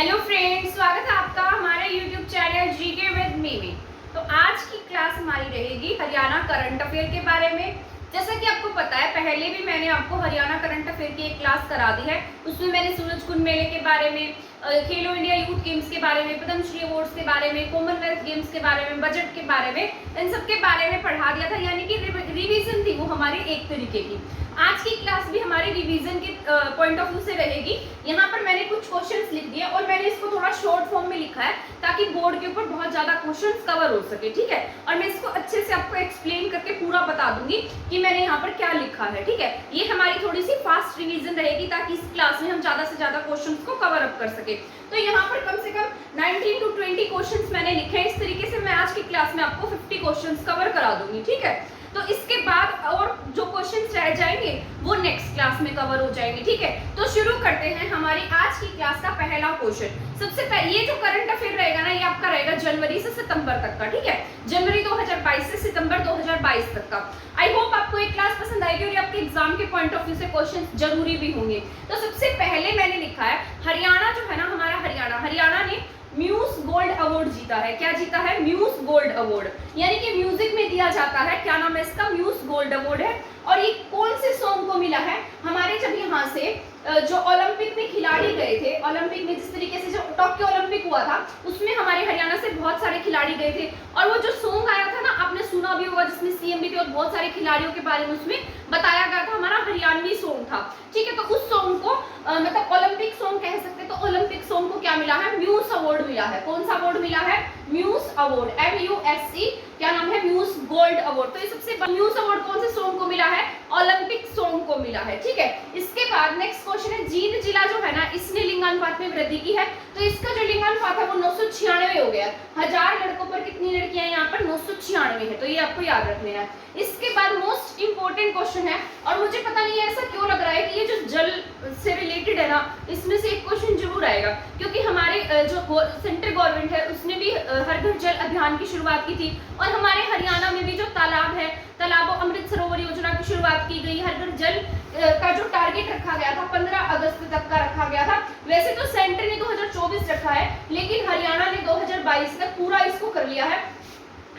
Hello friends, स्वागत है आपका हमारे YouTube channel GK with me में। तो आज की क्लास हमारी रहेगी हरियाणा करंट अफेयर के बारे में। जैसा कि आपको पता है, पहले भी मैंने आपको हरियाणा करंट अफेयर की एक क्लास करा दी है। उसमें मैंने सूरजकुंड मेले के बारे में, खेलो इंडिया यूथ गेम्स के बारे में, पद्मश्री अवार्ड्स के बारे में, कॉमनवेल्थ गेम्स के बारे में, बजट के बारे में, इन सब के बारे में पढ़ा दिया था। यानी कि रिवीजन थी वो हमारी एक तरीके की। आज की क्लास भी हमारी रिवीजन के पॉइंट ऑफ व्यू से रहेगी। यहाँ पर मैंने कुछ क्वेश्चंस लिख दिए और मैंने इसको थोड़ा शॉर्ट फॉर्म में लिखा है ताकि बोर्ड के ऊपर बहुत ज्यादा क्वेश्चंस कवर हो सके, ठीक है। और मैं इसको अच्छे से आपको एक्सप्लेन करके पूरा बता दूंगी कि मैंने यहाँ पर क्या लिखा है, ठीक है। ये हमारी थोड़ी सी फास्ट रिवीजन रहेगी ताकि इस क्लास में हम ज्यादा से ज्यादा क्वेश्चंस को कवर अप कर सके। तो यहाँ पर कम से कम 19 to 20 क्वेश्चंस मैंने लिखे हैं। इस तरीके से मैं आज की क्लास में आपको 50 क्वेश्चंस कवर करा दूंगी, ठीक है। तो इसके बाद और जो क्वेश्चंस रह जाएंगे वो नेक्स्ट क्लास में कवर हो जाएंगे, ठीक है। तो शुरू करते हैं हमारी आज की क्लास का पहला क्वेश्चन। सबसे पहले ये जो करंट अफेयर रहेगा ना, ये आपका रहेगा जनवरी से सितंबर तक का, ठीक है। जनवरी 2022 से सितंबर 2022 तक का। आई होप आपको ये क्लास पसंद आएगी और ये आपके एग्जाम के पॉइंट ऑफ व्यू से क्वेश्चन जरूरी भी होंगे। तो सबसे पहले मैंने लिखा है हरियाणा जो है ना, हमारा हरियाणा ने म्यूज गोल्ड अवार्ड जीता है। क्या जीता है? म्यूज गोल्ड अवार्ड, यानी कि म्यूजिक में दिया जाता है। क्या नाम है इसका? म्यूज गोल्ड अवार्ड है। और ये कौन से सॉन्ग को मिला है? हमारे जब यहाँ से जो ओलंपिक में खिलाड़ी गए थे, ओलंपिक में जिस तरीके से जो टोक्यो ओलंपिक हुआ था उसमें हमारे हरियाणा से बहुत सारे खिलाड़ी गए थे। और वो जो सॉन्ग आया था ना, आपने सुना भी होगा, जिसमें सीएम भी थे और बहुत सारे खिलाड़ियों के बारे में उसमें बताया गया था। हमारा हरियाणवी सॉन्ग था, ठीक है। तो उस सॉन्ग को मतलब ओलंपिक सॉन्ग कह सकते हैं। तो ओलंपिक सॉन्ग को क्या मिला है? म्यूज अवार्ड मिला है। कौन सा अवार्ड मिला है? Muse award, MUSE। क्या नाम है? Muse gold award. तो ये सबसे म्यूज अवार्ड कौन से सॉन्ग को मिला है? ओलंपिक सॉन्ग को मिला है, ठीक है। इसके बाद नेक्स्ट क्वेश्चन है, जींद जिला जो है ना, इसने लिंगानुपात में वृद्धि की है। तो इसका जो लिंगानुपात है वो 996 हो गया। 1000 लड़कों पर कितनी लड़कियां यहाँ पर? 996 है। तो ये आपको याद रख लेना है। इसके बाद मोस्ट इंपोर्टेंट क्वेश्चन है, और मुझे पता नहीं ऐसा क्यों लग रहा है कि ये जो जल से रिलेटेड है ना, इसमें से एक क्वेश्चन जरूर आएगा, क्योंकि हमारे जो सेंट्रल गवर्नमेंट है उसने भी हर घर जल अभियान की शुरुआत की थी। और हमारे हरियाणा में भी जो तालाब है, तालाबों अमृत सरोवर योजना की शुरुआत की गई। हर घर जल का जो टारगेट रखा गया था 15 अगस्त तक का रखा गया था। वैसे तो सेंटर ने 2024 रखा है, लेकिन हरियाणा ने 2022 तक पूरा इसको कर लिया है,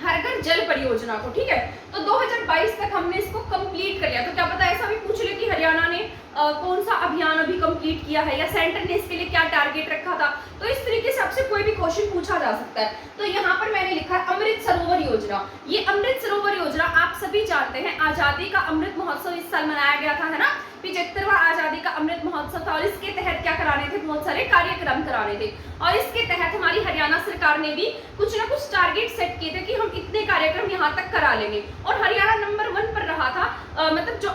हर घर जल परियोजना को, ठीक है। तो 2022 तक हमने इसको कंप्लीट कर लिया। तो क्या पता ऐसा भी पूछ ले कि हरियाणा ने कौन सा अभियान अभी कंप्लीट किया है, या सेंटर ने इसके लिए क्या टारगेट रखा था। तो इस तरीके से आपसे कोई भी क्वेश्चन पूछा जा सकता है। तो यहाँ पर मैंने लिखा है अमृत सरोवर योजना। ये अमृत सरोवर योजना आप सभी जानते हैं, आजादी का अमृत महोत्सव इस साल मनाया गया था, है ना। 75वां आजादी का अमृत महोत्सव था और इसके तहत क्या कराने थे? बहुत सारे कार्यक्रम कराने थे। और इसके तहत हमारी हरियाणा सरकार ने भी कुछ ना कुछ टारगेट सेट किए थे कि हम इतने कार्यक्रम यहाँ तक करा लेंगे। और हरियाणा नंबर 1 पर रहा था। मतलब जो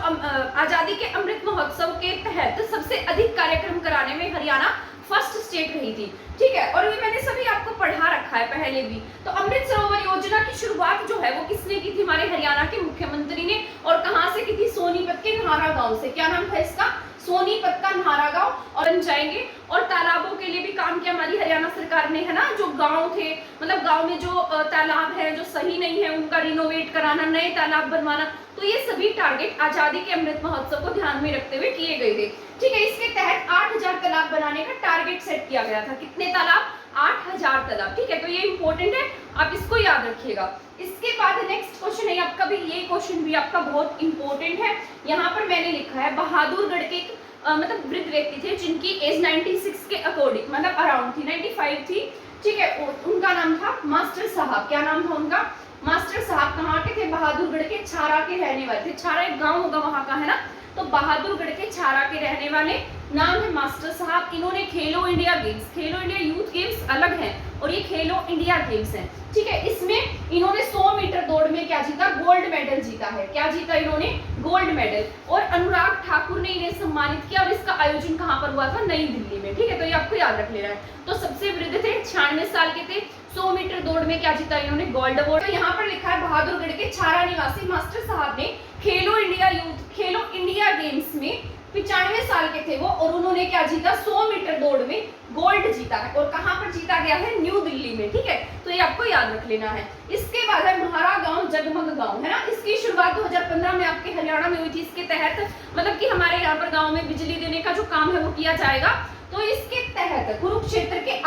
आजादी के अमृत महोत्सव के तहत सबसे अधिक कार्यक्रम कराने में हरियाणा फर्स्ट स्टेट रही थी, ठीक है। और ये मैंने सभी आपको पढ़ा रखा है पहले भी। तो अमृत सरोवर योजना की शुरुआत जो है वो किसने की थी? हमारे हरियाणा के मुख्यमंत्री ने। और कहां से की थी? सोनीपत के न्हारा गांव से। क्या नाम था इसका? सोनीपत का न्हारा गांव। और बन जाएंगे। और तालाबों के लिए भी काम किया हमारी हरियाणा सरकार ने, है ना। जो गांव थे, मतलब गांव में जो तालाब है जो सही नहीं है उनका रिनोवेट कराना, नए तालाब बनवाना। तो ये सभी टारगेट आजादी के अमृत महोत्सव को ध्यान में रखते हुए किए गए थे, ठीक है। इसके तहत 8000 तालाब बनाने का टारगेट सेट किया गया था। कितने तालाब? 8000 तालाब, ठीक है। तो ये इंपॉर्टेंट है, आप इसको याद रखिएगा। इसके बाद नेक्स्ट क्वेश्चन है आपका भी, ये क्वेश्चन भी आपका बहुत इंपॉर्टेंट है। यहाँ पर मैंने लिखा है बहादुरगढ़ के मतलब वृद्ध व्यक्ति थे जिनकी एज 96 के अकॉर्डिंग मतलब अराउंड थी, 95 थी, ठीक है। उनका नाम था मास्टर साहब। क्या नाम था उनका? मास्टर साहब। कहाँ के थे? बहादुरगढ़ के छारा के रहने वाले थे। छारा एक गांव होगा वहां का, है ना। तो बहादुरगढ़ के छारा के रहने वाले, नाम है मास्टर साहब। इन्होंने खेलो इंडिया गेम्स, खेलो इंडिया यूथ गेम्स अलग है और ये खेलो इंडिया गेम्स है, ठीक है। इसमें इन्होंने 100 मीटर दौड़ में क्या जीता? गोल्ड मेडल जीता है। क्या जीता इन्होंने? Gold medal. और अनुराग ठाकुर ने इन्हें सम्मानित किया और इसका आयोजन कहाँ पर हुआ था? नई दिल्ली में, ठीक है। तो ये आपको याद रख लेना है। तो सबसे वृद्ध थे, 96 साल के थे, 100 मीटर दौड़ में क्या जीता इन्होंने? Gold award. तो यहाँ पर लिखा है बहादुरगढ़ के छारा निवासी मास्टर साहब ने खेलो इंडिया गेम्स में 95 साल के थे वो, और उन्होंने क्या जीता? 100 मीटर दौड़ में गोल्ड जीता है। और कहां पर जीता गया है? न्यू दिल्ली में, ठीक है। तो ये आपको याद रख लेना है। इसके बाद है म्हारा गांव जगमग गांव, है ना। इसकी शुरुआत 2015 में आपके हरियाणा में हुई थी। इसके तहत मतलब कि हमारे यहाँ पर गांव में बिजली देने का जो काम है वो किया जाएगा। तो इसके तहत कुरुक्षेत्र के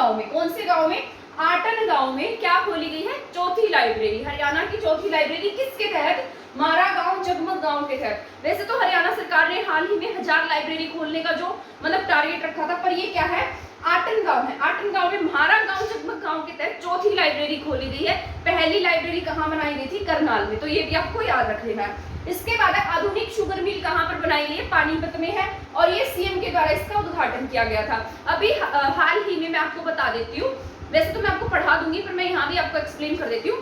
गांव में, कौन से गांव में, आटन गांव में क्या खोली गई है, चौथी लाइब्रेरी। हरियाणा की चौथी लाइब्रेरी किसके तहत, मारा गांव जगमग गांव के तहत। वैसे तो हरियाणा सरकार ने हाल ही में 1000 लाइब्रेरी खोलने का जो मतलब टारगेट रखा था, पर ये क्या है, आटन गांव है। आटन गांव में म्हारा गांव जगमग गांव के तहत चौथी लाइब्रेरी खोली गई है। पहली लाइब्रेरी कहाँ बनाई गई थी, करनाल में, तो ये भी आपको याद रख लेना है। इसके बाद आधुनिक शुगर मिल कहाँ पर बनाई गई है, पानीपत में है, और ये सीएम के द्वारा इसका उद्घाटन किया गया था। अभी हाल ही में मैं आपको बता देती हूँ, वैसे तो मैं आपको पढ़ा दूंगी पर मैं यहाँ भी आपको एक्सप्लेन कर देती हूँ।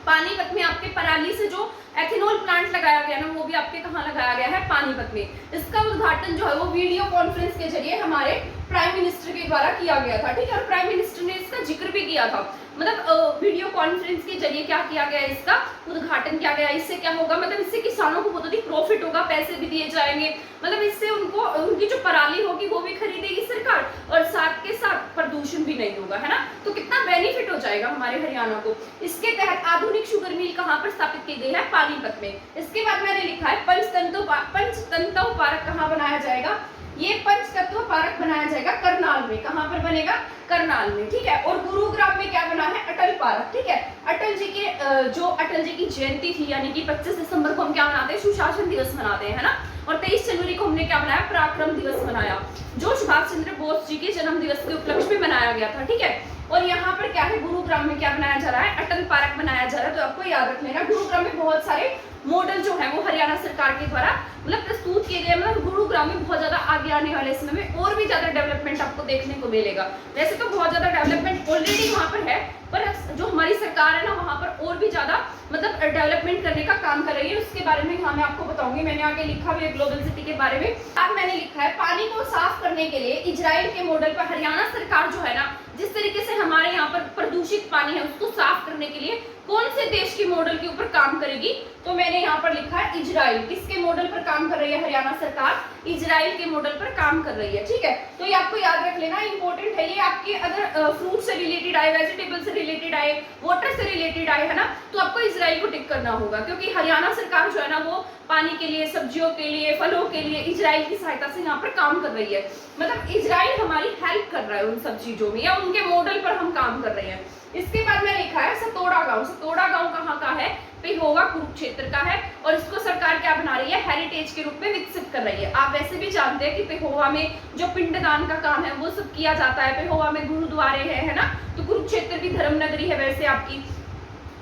पानीपत में आपके पराली से जो एथेनॉल प्लांट लगाया गया ना, वो भी आपके कहाँ लगाया गया है, पानीपत में। इसका उद्घाटन जो है वो वीडियो कॉन्फ्रेंस के जरिए हमारे प्राइम मिनिस्टर के द्वारा किया गया था, ठीक है। और प्राइम मिनिस्टर ने इसका जिक्र भी किया था, मतलब वीडियो कॉन्फ्रेंस के जरिए क्या किया गया, इसका उद्घाटन किया गया। इससे क्या होगा, मतलब इससे किसानों को बहुत अधिक प्रॉफिट होगा, पैसे भी दिए जाएंगे, मतलब इससे उनको उनकी जो पराली होगी वो भी खरीदेगी सरकार, और साथ के साथ प्रदूषण भी नहीं होगा, है ना। तो कितना बेनिफिट हो जाएगा हमारे हरियाणा को। इसके तहत आधुनिक शुगर मिल कहाँ पर स्थापित की गई है, पानीपत में। इसके बाद मैंने लिखा है पंचतंतु पार्क कहाँ बनाया जाएगा, ये पंचतत्व पार्क बनाया जाएगा करनाल में। कहाँ पर बनेगा, करनाल में, ठीक है। और गुरुग्राम में क्या बना है, अटल पार्क, ठीक है। अटल जी के जो अटल जी की जयंती थी, यानी कि 25 दिसंबर को हम क्या मनाते हैं, सुशासन दिवस मनाते हैं, है ना। और 23 जनवरी को हमने क्या बनाया, पराक्रम दिवस मनाया, जो सुभाष चंद्र बोस जी के जन्म दिवस के उपलक्ष्य में मनाया गया था, ठीक है। और यहाँ पर क्या है, गुरुग्राम में क्या बनाया जा रहा है, अटल पार्क बनाया जा रहा है। तो आपको याद रख लेना, गुरुग्राम में बहुत सारे मॉडल जो है वो हरियाणा सरकार के द्वारा मतलब प्रस्तुत किए गए। मतलब गुरुग्राम में बहुत ज्यादा आगे आने वाले समय में और भी ज्यादा डेवलपमेंट आपको देखने को मिलेगा। वैसे तो बहुत ज्यादा डेवलपमेंट ऑलरेडी वहां पर है, पर जो हमारी सरकार है ना, वहां पर और भी ज्यादा मतलब डेवलपमेंट करने का काम कर रही है। उसके बारे में यहाँ मैं आपको बताऊंगी। मैंने आगे लिखा हुआ है ग्लोबल सिटी के बारे में। अब मैंने लिखा है पानी को साफ करने के लिए इजराइल के मॉडल पर हरियाणा सरकार जो है ना, जिस तरीके से हमारे यहाँ पर प्रदूषित पानी है उसको साफ करने के लिए कौन से देश के मॉडल के ऊपर काम करेगी, तो मैंने यहाँ पर लिखा है इजराइल। किसके मॉडल पर काम कर रही है हरियाणा सरकार, इजराइल के मॉडल पर काम कर रही है, ठीक है। तो ये आपको याद रख लेना, इंपॉर्टेंट है ये। आपके अगर फ्रूट से रिलेटेड आए, वेजिटेबल से रिलेटेड आए, वाटर से रिलेटेड आए, है ना, तो आपको इजराइल को टिक करना होगा, क्योंकि हरियाणा सरकार जो है ना वो पानी के लिए, सब्जियों के लिए, फलों के लिए इजराइल की सहायता से यहाँ पर काम कर रही है। मतलब इजराइल हमारी हेल्प कर रहा है उन सब चीजों में, या उनके मॉडल पर हम काम कर रहे हैं। इसके बाद मैंने लिखा है सतोड़ा गांव। सतोड़ा गांव कहाँ का है, पेहोवा कुरुक्षेत्र का है, और इसको सरकार क्या बना रही है, हेरिटेज के रूप में विकसित कर रही है। आप वैसे भी जानते हैं कि पेहोवा में जो पिंडदान का काम है वो सब किया जाता है। पेहोवा में गुरुद्वारे है ना, तो कुरुक्षेत्र भी धर्म नगरी है वैसे आपकी।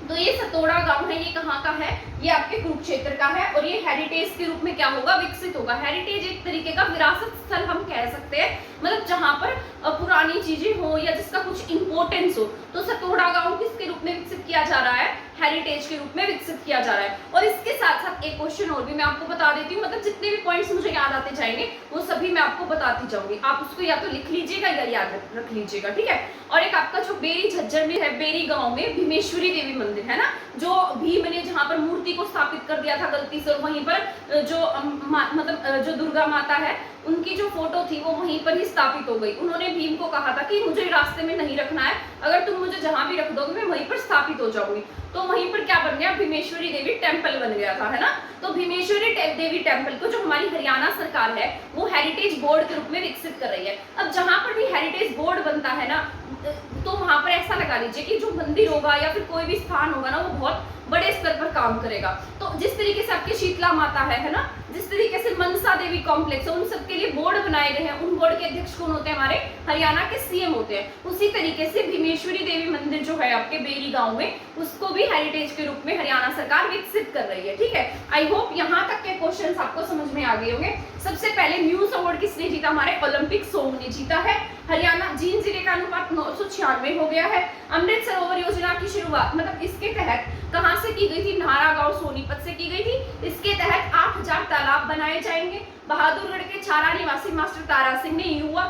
तो ये सतोड़ा गांव है, ये कहाँ का है, ये आपके कुरुक्षेत्र का है, और ये हेरिटेज के रूप में क्या होगा, विकसित होगा। हेरिटेज एक तरीके का विरासत स्थल हम कह सकते हैं, मतलब जहाँ पर पुरानी चीजें हो या जिसका कुछ इंपॉर्टेंस हो। तो सतोड़ा गांव किसके रूप में विकसित किया जा रहा है, हेरिटेज के रूप में विकसित किया जा रहा है। और इसके साथ साथ एक क्वेश्चन और भी मैं आपको बता देती हूँ, मतलब जितने भी पॉइंट्स मुझे याद आते जाएंगे वो सभी मैं आपको बताती जाऊंगी। आप उसको या तो लिख लीजिएगा या याद रख लीजिएगा, ठीक है। और एक आपका जो बेरी झज्जर में है, बेरी गांव में भीमेश्वरी देवी मंदिर है ना, जो भीम ने जहाँ पर मूर्ति को स्थापित कर दिया था गलती से, और वहीं पर जो मतलब जो दुर्गा माता है उनकी जो फोटो थी वो वहीं पर ही स्थापित हो गई। उन्होंने भीम को कहा था कि मुझे रास्ते में नहीं रखना है, अगर तुम मुझे जहां भी रख दोगे मैं वहीं पर स्थापित हो जाऊंगी। तो वहीं पर क्या बन गया, भीमेश्वरी देवी टेम्पल बन गया था, है ना। तो भीमेश्वरी देवी टेम्पल को जो हमारी हरियाणा सरकार है वो हेरिटेज बोर्ड के रूप में विकसित कर रही है। अब जहां पर भी हेरिटेज बोर्ड बनता है ना, तो वहां पर ऐसा लगा लीजिए कि जो मंदिर होगा या फिर कोई भी स्थान होगा ना, वो बहुत बड़े स्तर पर काम करेगा। तो जिस तरीके से आपके शीतला माता है ना, जिस तरीके से मनसा देवी कॉम्प्लेक्स है, उन सब के लिए बोर्ड बनाए गए हैं। उन बोर्ड के अध्यक्ष कौन होते हैं, हमारे हरियाणा के सीएम होते हैं। उसी तरीके से भीमेश्वरी देवी मंदिर जो है आपके बेरी गांव में, उसको भी हेरिटेज के रूप में हरियाणा सरकार विकसित कर रही है, ठीक है। आई होप यहाँ तक के क्वेश्चंस आपको समझ में आ गए होंगे। सबसे पहले न्यूज अवार्ड किसने जीता, हमारे ओलंपिक सॉन्ग ने जीता है। हरियाणा जींद जिले का अनुपात 996 हो गया है। अमृत सरोवर योजना की शुरुआत मतलब इसके तहत कहां से की गई थी, नाहरा गांव सोनीपत से की गई थी। इसके तहत 8000 तालाब बनाए जाएंगे। बहादुरगढ़ के छारा निवासी मास्टर तारा सिंह ने युवा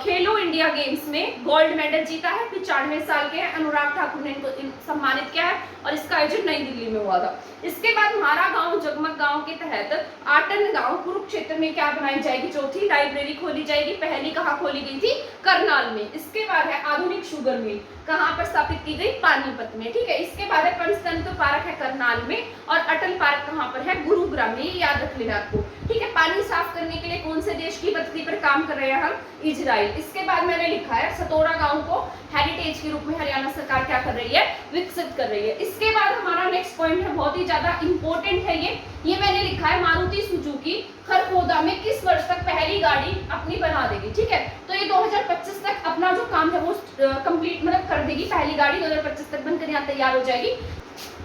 खेलो इंडिया गेम्स में गोल्ड मेडल जीता है। 95 साल के अनुराग ठाकुर ने इनको सम्मानित किया है, और इसका आयोजन नई दिल्ली में हुआ था। इसके बाद म्हारा गांव जगमग गांव के तहत आटन गांव कुरुक्षेत्र में क्या बनाई जाएगी, चौथी लाइब्रेरी खोली जाएगी। पहली कहाँ खोली गई थी, करनाल में। इसके बाद है आधुनिक शुगर मिल, कहाँ पर स्थापित की गई, पानीपत में, ठीक है। इसके बाद है पंचतंत्र पार्क है करनाल में, और अटल पार्क कहाँ पर है, गुरुग्राम में। ये याद रख लेना आपको, ठीक है। पानी साफ करने के लिए कौन से देश की पद्धति पर काम कर रहे हैं हम? इजराइल। इसके बाद मैंने लिखा है सतोरा गांव को हेरिटेज के रूप में हरियाणा सरकार क्या कर रही है? विकसित कर रही है। इसके बाद हमारा नेक्स्ट पॉइंट है, बहुत ही ज्यादा इंपॉर्टेंट है ये मैंने लिखा है मारुति सुजुकी खरखोदा में किस वर्ष तक पहली गाड़ी अपनी बना देगी। ठीक है, तो ये 2025 तक अपना जो काम है वो कंप्लीट मतलब कर देगी, पहली गाड़ी 2025 तक बनकर यहाँ तैयार हो जाएगी।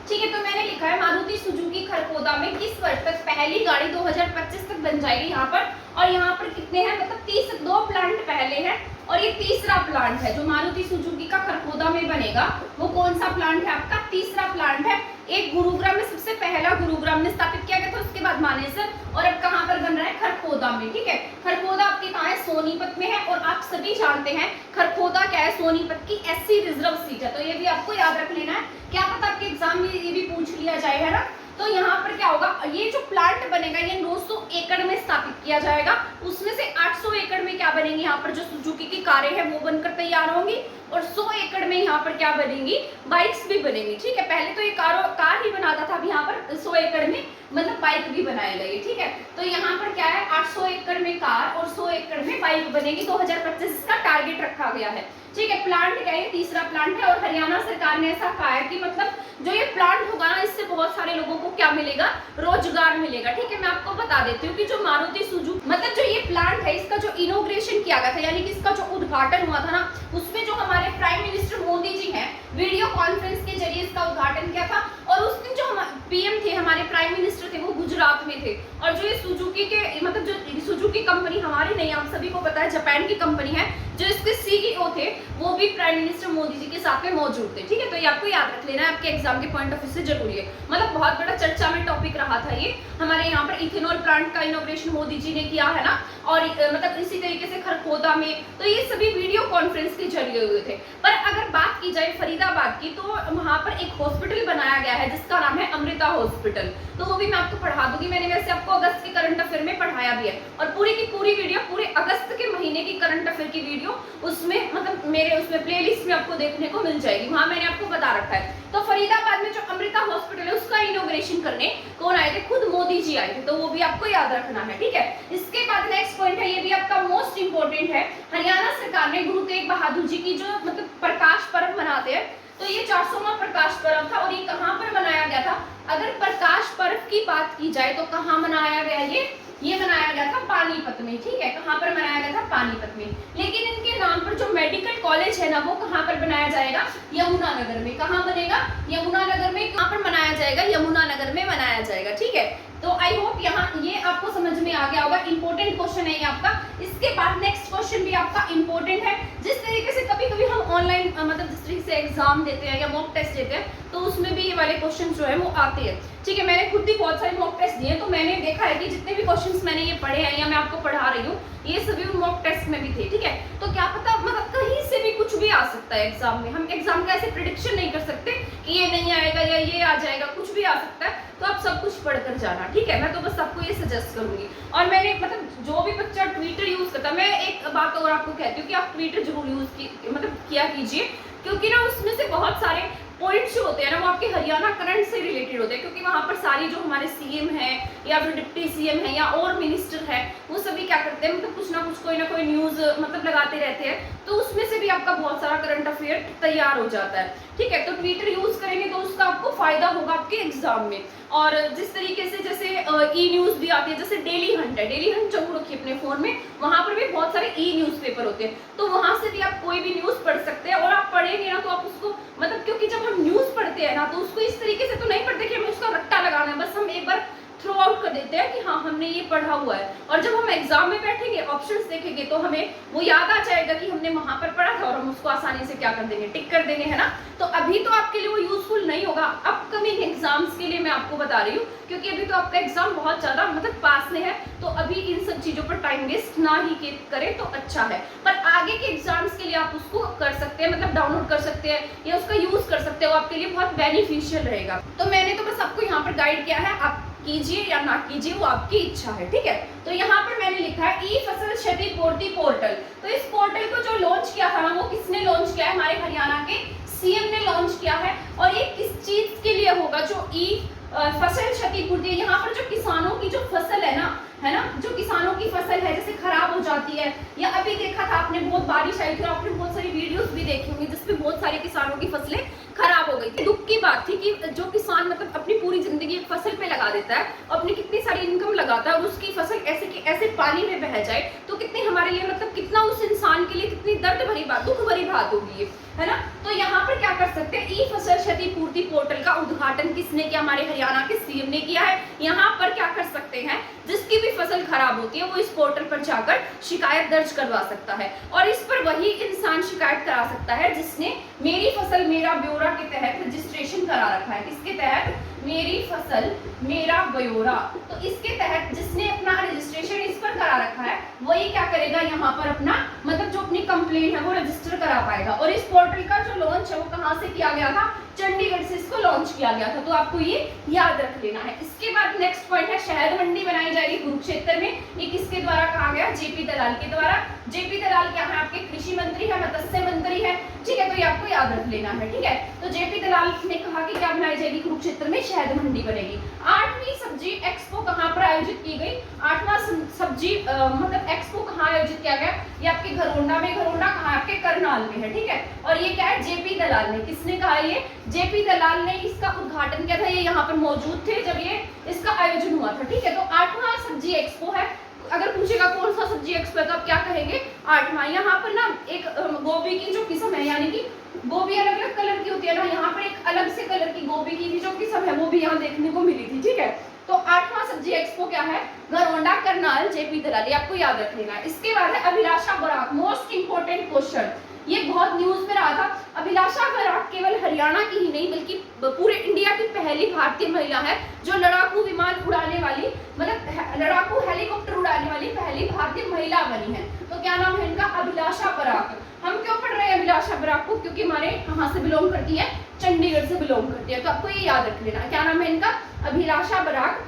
ठीक है, तो मैंने लिखा है मारुति सुजुकी खरखोदा में किस वर्ष तक पहली गाड़ी 2025 तक बन जाएगी यहाँ पर। और यहाँ पर कितने हैं, मतलब 2 प्लांट पहले हैं और ये तीसरा प्लांट है जो मारुति सुजुकी का खरखोदा में बनेगा। वो कौन सा प्लांट है आपका? तीसरा प्लांट है। एक गुरुग्राम में, सबसे पहला गुरुग्राम में स्थापित किया गया था, उसके बाद मानेसर, और अब कहाँ पर बन रहा है? खरखोदा में। ठीक है, खरखोदा आपके कहाँ है? सोनीपत में है। और आप सभी जानते हैं खरखोदा क्या है? सोनीपत की SC रिजर्व सीट है, तो ये भी आपको याद रख लेना है। क्या पता आपके एग्जाम में ये भी पूछ लिया जाए, है ना। तो यहाँ पर क्या होगा, ये जो प्लांट बनेगा ये 900 एकड़ में स्थापित किया जाएगा। उसमें से 800 एकड़ में क्या बनेंगी, यहाँ पर जो सुजुकी की कारें हैं वो बनकर तैयार होंगी, और 100 एकड़ में यहाँ पर क्या बनेंगी? बाइक्स भी बनेंगी। ठीक है, पहले तो ये कार ही बनाता था, अब यहाँ पर 100 एकड़ में मतलब बाइक भी बनाएगा ये। ठीक है, तो यहाँ पर क्या है, 800 एकड़ में कार और 100 एकड़ में बाइक बनेगी। 2025 इसका टारगेट रखा गया है। ठीक है, प्लांट क्या है? तीसरा प्लांट है। और हरियाणा सरकार ने ऐसा कहा है कि मतलब जो ये प्लांट होगा ना, इससे बहुत सारे लोगों को क्या मिलेगा? रोजगार मिलेगा। ठीक है, मैं आपको बता देती हूँ कि जो मारुति सुजुकी मतलब जो ये प्लांट है इसका जो इनोग्रेशन किया गया था, यानी कि इसका जो उद्घाटन हुआ था ना, उसमें जो हमारे प्राइम मिनिस्टर मोदी जी हैं वीडियो कॉन्फ्रेंस के जरिए इसका उद्घाटन किया था। और उस दिन जो PM थे, हमारे प्राइम मिनिस्टर थे, वो गुजरात में थे। और जो ये सुजुकी के मतलब जो सुजुकी कंपनी हमारी नहीं, आप सभी को पता है जापान की कंपनी है, जो इसके CEO थे वो भी प्राइम मिनिस्टर मोदी जी के साथ में मौजूद थे। ठीक है, तो ये आपको याद रख लेना है, आपके एग्जाम के पॉइंट ऑफ व्यू से जरूरी है। मतलब बहुत बड़ा चर्चा में टॉपिक रहा था ये। हमारे यहाँ पर इथेनॉल प्लांट का इनॉग्रेशन मोदी जी ने किया है ना, और मतलब इसी तरीके से खरखोदा में, तो ये सभी वीडियो कॉन्फ्रेंस के जरिए हुए थे। पर अगर बात की जाए फरीदाबाद की, तो वहाँ पर एक हॉस्पिटल बनाया गया है जिसका नाम है अमृता हॉस्पिटल, तो वो भी मैं आपको पढ़ा दूंगी। मैंने वैसे आपको अगस्त के करंट अफेयर में पढ़ाया भी है, और पूरी की पूरी वीडियो पूरे अगस्त के महीने की करंट अफेयर की वीडियो उसमें मतलब मेरे उसमें प्लेलिस्ट में आपको देखने को मिल जाएगी, वहां मैंने आपको बता रखा है। तो फरीदाबाद में जो अमृता हॉस्पिटल है उसका इनॉग्रेशन करने कौन आए थे? खुद मोदी जी आए थे, तो वो भी आपको याद रखना है। ठीक है, इसके बाद नेक्स्ट पॉइंट है, ये भी आपका मोस्ट इंपोर्टेंट है। हरियाणा सरकार ने गुरु तेग बहादुर जी की जो मतलब प्रकाश पर्व मनाते हैं, तो ये 400वां प्रकाश पर्व था। और ये कहाँ पर मनाया गया था? अगर प्रकाश पर्व की बात की जाए तो कहाँ मनाया गया? ये मनाया गया था पानीपत में। ठीक है, कहाँ पर मनाया गया था? पानीपत में। लेकिन इनके नाम पर जो मेडिकल कॉलेज है ना, वो कहाँ पर बनाया जाएगा? यमुनानगर में। कहाँ बनेगा? यमुनानगर में। कहाँ पर मनाया जाएगा? यमुनानगर में मनाया जाएगा। ठीक है, तो आई होप यहाँ ये आपको समझ में आ गया होगा। इंपॉर्टेंट क्वेश्चन है ये आपका। इसके बाद नेक्स्ट क्वेश्चन भी आपका इंपॉर्टेंट है। जिस तरीके से कभी कभी हम ऑनलाइन मतलब जिस तरीके से एग्जाम देते हैं या मॉक टेस्ट देते हैं, तो उसमें भी ये वाले क्वेश्चन जो है वो आते हैं। ठीक है, मैंने खुद भी बहुत सारे मॉक टेस्ट दिए, तो मैंने देखा है कि जितने भी क्वेश्चंस मैंने ये पढ़े हैं या मैं आपको पढ़ा रही हूँ, ये सभी मॉक टेस्ट में भी थे। ठीक है, तो क्या पता मतलब कहीं से भी कुछ भी आ सकता है एग्जाम में। हम एग्जाम का ऐसे प्रेडिक्शन नहीं कर सकते कि ये नहीं आएगा या ये आ जाएगा, कुछ भी आ सकता है। तो आप सब कुछ पढ़कर जाना। ठीक है, मैं तो बस आपको ये सजेस्ट करूंगी। और मैंने मतलब जो भी बच्चा ट्विटर यूज करता है, मैं एक बात और आपको कहती हूँ कि आप ट्विटर जरूर मतलब किया कीजिए, क्योंकि ना उसमें से बहुत सारे पॉइंट्स जो होते हैं ना, वो आपके हरियाणा करंट से रिलेटेड होते हैं। क्योंकि वहाँ पर सारी जो हमारे CM है या फिर डिप्टी CM है या और मिनिस्टर है, वो सभी क्या करते हैं, मतलब कुछ ना कुछ कोई ना कोई न्यूज मतलब लगाते रहते हैं। तो उसमें से भी आपका बहुत सारा करंट अफेयर तैयार हो जाता है। ठीक है, तो ट्विटर यूज करेंगे तो उसका आपको फायदा होगा आपके एग्जाम में। और जिस तरीके से जैसे E-न्यूज भी आती है, जैसे डेली हंट है, डेली हंट जरूर रखिए अपने फोन में, वहां पर भी बहुत सारे E-न्यूज पेपर होते हैं, तो वहां से भी आप कोई भी न्यूज पढ़ सकते हैं। और आप पढ़ेंगे ना तो आप उसको मतलब, क्योंकि जब हम न्यूज पढ़ते हैं ना, तो उसको इस तरीके से तो नहीं पढ़ते कि हमें उसका रट्टा लगाना है, बस हम एक बार थ्रो आउट कर देते हैं कि हाँ हमने ये पढ़ा हुआ है। और जब हम एग्जाम में बैठेंगे, ऑप्शंस देखेंगे, तो हमें वो याद आ जाएगा कि हमने वहां पर पढ़ा था, और हम उसको आसानी से क्या कर देंगे, टिक कर देंगे, है ना। तो अभी तो आपके लिए वो यूजफुल नहीं होगा, अपकमिंग एग्जाम्स के लिए मैं आपको बता रही हूँ, क्योंकि अभी तो आपका एग्जाम बहुत ज्यादा मतलब पास में है। तो अभी इन सब चीजों पर टाइम वेस्ट ना ही करें तो अच्छा है। पर आगे के एग्जाम्स के लिए आप उसको कर सकते हैं, मतलब डाउनलोड कर सकते हैं या उसका यूज कर सकते हो, आपके लिए बहुत बेनिफिशियल रहेगा। तो मैंने तो बस आपको यहाँ पर गाइड किया है, आप कीजिए या ना कीजिए वो आपकी इच्छा है। ठीक है, तो यहाँ पर मैंने लिखा है ई फसल क्षतिपूर्ति पोर्टल। तो इस पोर्टल को जो लॉन्च किया था ना, वो किसने लॉन्च किया है? हमारे हरियाणा के CM ने लॉन्च किया है। और ये किस चीज के लिए होगा? जो ई फसल क्षतिपूर्ति, यहाँ पर जो किसानों की जो फसल है ना, है ना, जो किसानों की फसल है जैसे खराब हो जाती है, या अभी देखा था आपने बहुत बारिश आई थी और आपने बहुत सारी वीडियोस भी देखी होंगी जिसमें बहुत सारे किसानों की फसलें खराब हो गई थी। दुख की बात थी कि जो किसान मतलब अपनी पूरी जिंदगी एक फसल पे लगा देता है, अपनी कितनी सारी इनकम लगाता है और उसकी फसल ऐसे की ऐसे पानी में बह जाए तो कितनी हमारे लिए मतलब कितना उस इंसान के लिए कितनी दर्द भरी बात, दुख भरी बात होगी, है ना। तो यहाँ पर क्या कर सकते हैं, ई फसल क्षतिपूर्ति पोर्टल का उद्घाटन किसने किया, हमारे हरियाणा के सीएम ने किया है। यहाँ पर क्या कर सकते हैं, जिसकी भी फसल खराब होती है वो इस पोर्टल पर जाकर शिकायत दर्ज करवा सकता है और इस पर वही इंसान शिकायत करा सकता है जिसने मेरी फसल मेरा ब्यौरा के तहत रजिस्ट्रेशन करा रखा है। किसके तहत, मेरी फसल मेरा ब्यौरा, तो इसके तहत जिसने अपना रजिस्ट्रेशन इस पर करा रखा है वही क्या करेगा, यहाँ पर अपना मतलब जो अपनी कंप्लेन है वो रजिस्टर करा पाएगा। और इस पोर्टल का जो लॉन्च है वो कहाँ से किया गया था, चंडीगढ़ से इसको लॉन्च किया गया था, तो आपको ये याद रख लेना है। इसके बाद नेक्स्ट पॉइंट है शहद मंडी बनाई जाएगी कुरुक्षेत्र में। ये किसके द्वारा कहा गया, जेपी दलाल के द्वारा। जेपी दलाल क्या है, आपके कृषि मंत्री है, मत्स्य मंत्री है, ठीक है, तो ये आपको याद रख लेना है, ठीक है। तो जेपी दलाल ने कहा कि क्या बनाई जाएगी, कुरुक्षेत्र में शहद मंडी बनेगी। 8वीं सब्जी एक्सपो कहाँ पर आयोजित की गई, 8वां सब्जी मतलब एक्सपो कहाँ आयोजित किया गया, ये आपके घरोंडा में, घरोंडा कहाँ, आपके करनाल में है, ठीक है। और ये क्या है, जेपी दलाल ने, किसने कहा, ये जेपी दलाल ने इसका उद्घाटन किया था। ये यहाँ पर मौजूद थे जब ये इसका आयोजन हुआ था, ठीक है। तो 8वां सब्जी एक्सपो है। अगर पूछेगा कौन सा सब्जी एक्सपो है तो आप क्या कहेंगे, 8वां। यहाँ पर ना एक गोभी की जो किस्म है, यानी कि गोभी अलग अलग कलर की होती है ना, यहाँ पर एक अलग से कलर की गोभी की भी जो किस्म है वो भी यहाँ देखने को मिली थी, ठीक है। तो 8वां सब्जी एक्सपो क्या है, घरोंडा करनाल जेपी दलाल, आपको याद रख लेना है। इसके बाद है अभिलाषा बराक, मोस्ट इंपोर्टेंट क्वेश्चन, ये बहुत न्यूज में रहा था। अभिलाषा बराक केवल हरियाणा की ही नहीं बल्कि पूरे इंडिया की पहली भारतीय महिला है जो लड़ाकू विमान उड़ाने वाली, मतलब लड़ाकू हेलीकॉप्टर उड़ाने वाली पहली भारतीय महिला बनी है। तो क्या नाम है इनका, अभिलाषा बराक। हम क्यों पढ़ रहे हैं अभिलाषा बराक को, क्योंकि हमारे कहाँ से बिलोंग करती है, चंडीगढ़ से बिलोंग करती है, तो आपको ये याद रख लेना। क्या नाम है इनका, अभिलाषा बराक,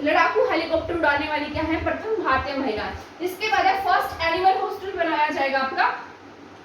लड़ाकू हेलीकॉप्टर उड़ाने वाली क्या है, प्रथम भारतीय महिला। इसके बाद है फर्स्ट एनिमल हॉस्टल बनाया जाएगा आपका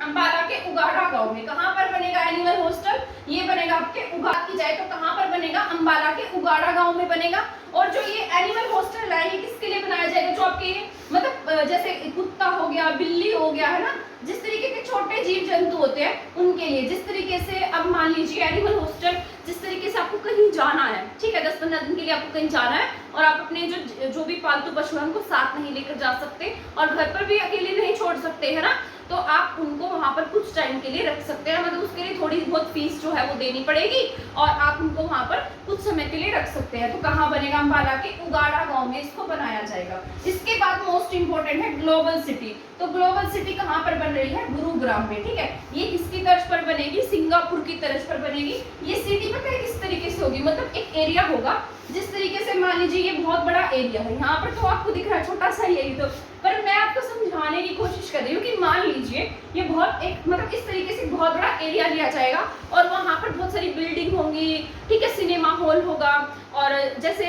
अंबाला के उगाड़ा गांव में। कहां पर बनेगा एनिमल हॉस्टल, ये बनेगा आपके बात की जाए तो कहां पर बनेगा, अंबाला के उगाड़ा गांव में बनेगा। और जो ये एनिमल हॉस्टल है ये किसके लिए बनाया जाएगा, जो आपके मतलब जैसे कुत्ता हो गया, बिल्ली हो गया, है ना, जिस तरीके के छोटे जीव जंतु होते हैं उनके लिए। जिस तरीके से अब मान लीजिए एनिमल हॉस्टल, जिस तरीके से आपको कहीं जाना है, ठीक है, 10-15 दिन के लिए आपको कहीं जाना है और आप अपने जो भी पालतू पशु हैं उनको साथ नहीं लेकर जा सकते और घर पर भी अकेले नहीं छोड़ सकते, है ना, तो आप उनको वहां पर कुछ टाइम के लिए रख सकते हैं, मतलब उसके लिए थोड़ी बहुत फीस जो है वो देनी पड़ेगी और आप उनको वहां पर कुछ समय के लिए रख सकते हैं। तो कहाँ बनेगा, अंबाला के उगाड़ा गांव में इसको बनाया जाएगा। इसके बाद मोस्ट इंपोर्टेंट है ग्लोबल सिटी। तो ग्लोबल सिटी कहाँ पर बन रही है, गुरुग्राम में, ठीक है। ये किसकी तर्ज पर बनेगी, सिंगापुर की तर्ज पर बनेगी। ये सिटी पता है किस तरीके से होगी, मतलब एक एरिया होगा जिस तरीके से, मान लीजिए ये बहुत बड़ा एरिया है, यहाँ पर तो आपको दिख रहा है छोटा सा एरिया, तो पर मैं आपको समझाने की कोशिश कर रही हूँ कि मान लीजिए ये बहुत एक मतलब इस तरीके से बहुत बड़ा एरिया लिया जाएगा और वहाँ पर बहुत सारी बिल्डिंग होंगी, ठीक है, सिनेमा हॉल होगा और जैसे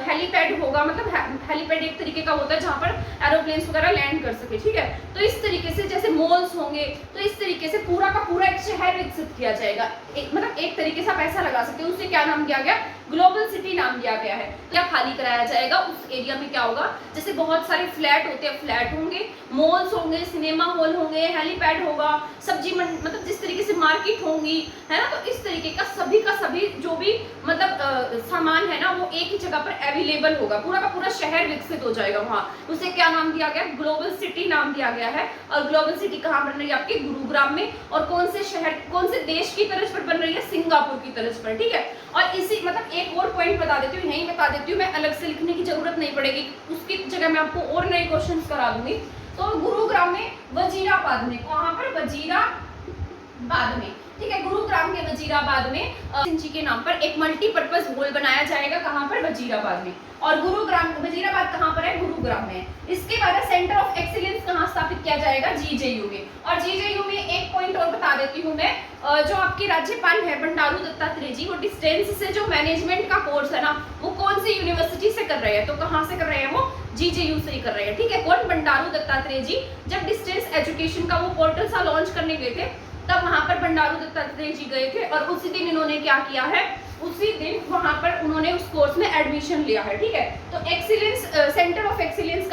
हेलीपैड होगा, मतलब हेलीपैड एक तरीके का होता है जहाँ पर एरोप्लेन्स वगैरह लैंड कर सके, ठीक है। तो इस तरीके से जैसे मॉल्स होंगे, तो इस तरीके से पूरा का पूरा एक शहर विकसित किया जाएगा। मतलब एक तरीके से आप ऐसा लगा सकते हो, उससे क्या नाम दिया गया, ग्लोबल सिटी नाम दिया गया है। क्या खाली कराया जाएगा, उस एरिया में क्या होगा, जैसे बहुत सारे फ्लैट होते हैं, फ्लैट होंगे, मॉल्स होंगे, सिनेमा हॉल होंगे, हेलीपैड होगा, सब्जी मतलब जिस तरीके से मार्केट होंगी, है ना, तो इस तरीके का सभी जो भी मतलब सामान है ना वो एक ही जगह पर अवेलेबल होगा, पूरा का पूरा शहर विकसित हो जाएगा वहाँ। उसे क्या नाम दिया गया, ग्लोबल सिटी नाम दिया गया है। और ग्लोबल सिटी कहाँ बन रही है, आपके गुरुग्राम में। और कौन से शहर, कौन से देश की तर्ज पर बन रही है, सिंगापुर की तर्ज पर, ठीक है। और इसी मतलब एक और पॉइंट बता देती हूँ, यही बता देती हूँ, मैं अलग से लिखने की जरूरत नहीं पड़ेगी, उसकी जगह मैं आपको और नए क्वेश्चन करा दूंगी। तो गुरुग्राम में वजीराबाद में, कहाँ पर, वजीराबाद में, ठीक है, गुरुग्राम के वजीराबाद में सिंची के नाम पर एक मल्टीपर्पज हॉल बनाया जाएगा। कहाँ पर, वजीराबाद में। और गुरुग्राम, वजीराबाद कहाँ पर है, गुरुग्राम में। इसके बाद सेंटर ऑफ एक्सीलेंस कहाँ स्थापित किया जाएगा, जीजेयू में। और जीजेयू में एक पॉइंट और बता देती हूँ मैं, जो आपके राज्यपाल है बंडारू दत्तात्रेय जी, वो डिस्टेंस से जो मैनेजमेंट का कोर्स है ना वो कौन सी यूनिवर्सिटी से कर रहे हैं, तो कहाँ से कर रहे हैं, वो जीजेयू से ही कर रहे हैं, ठीक है। कौन, बंडारू दत्तात्रेय जी। जब डिस्टेंस एजुकेशन का वो पोर्टल सा लॉन्च करने गए थे तब वहां पर बंडारू दत्तात्रेय जी गए थे और उसी दिन इन्होंने क्या किया है, उसी दिन वहां पर उन्होंने उस कोर्स में एडमिशन लिया है। ठीक है, तो एक्सीलेंस सेंटर ऑफ एक्सीलेंस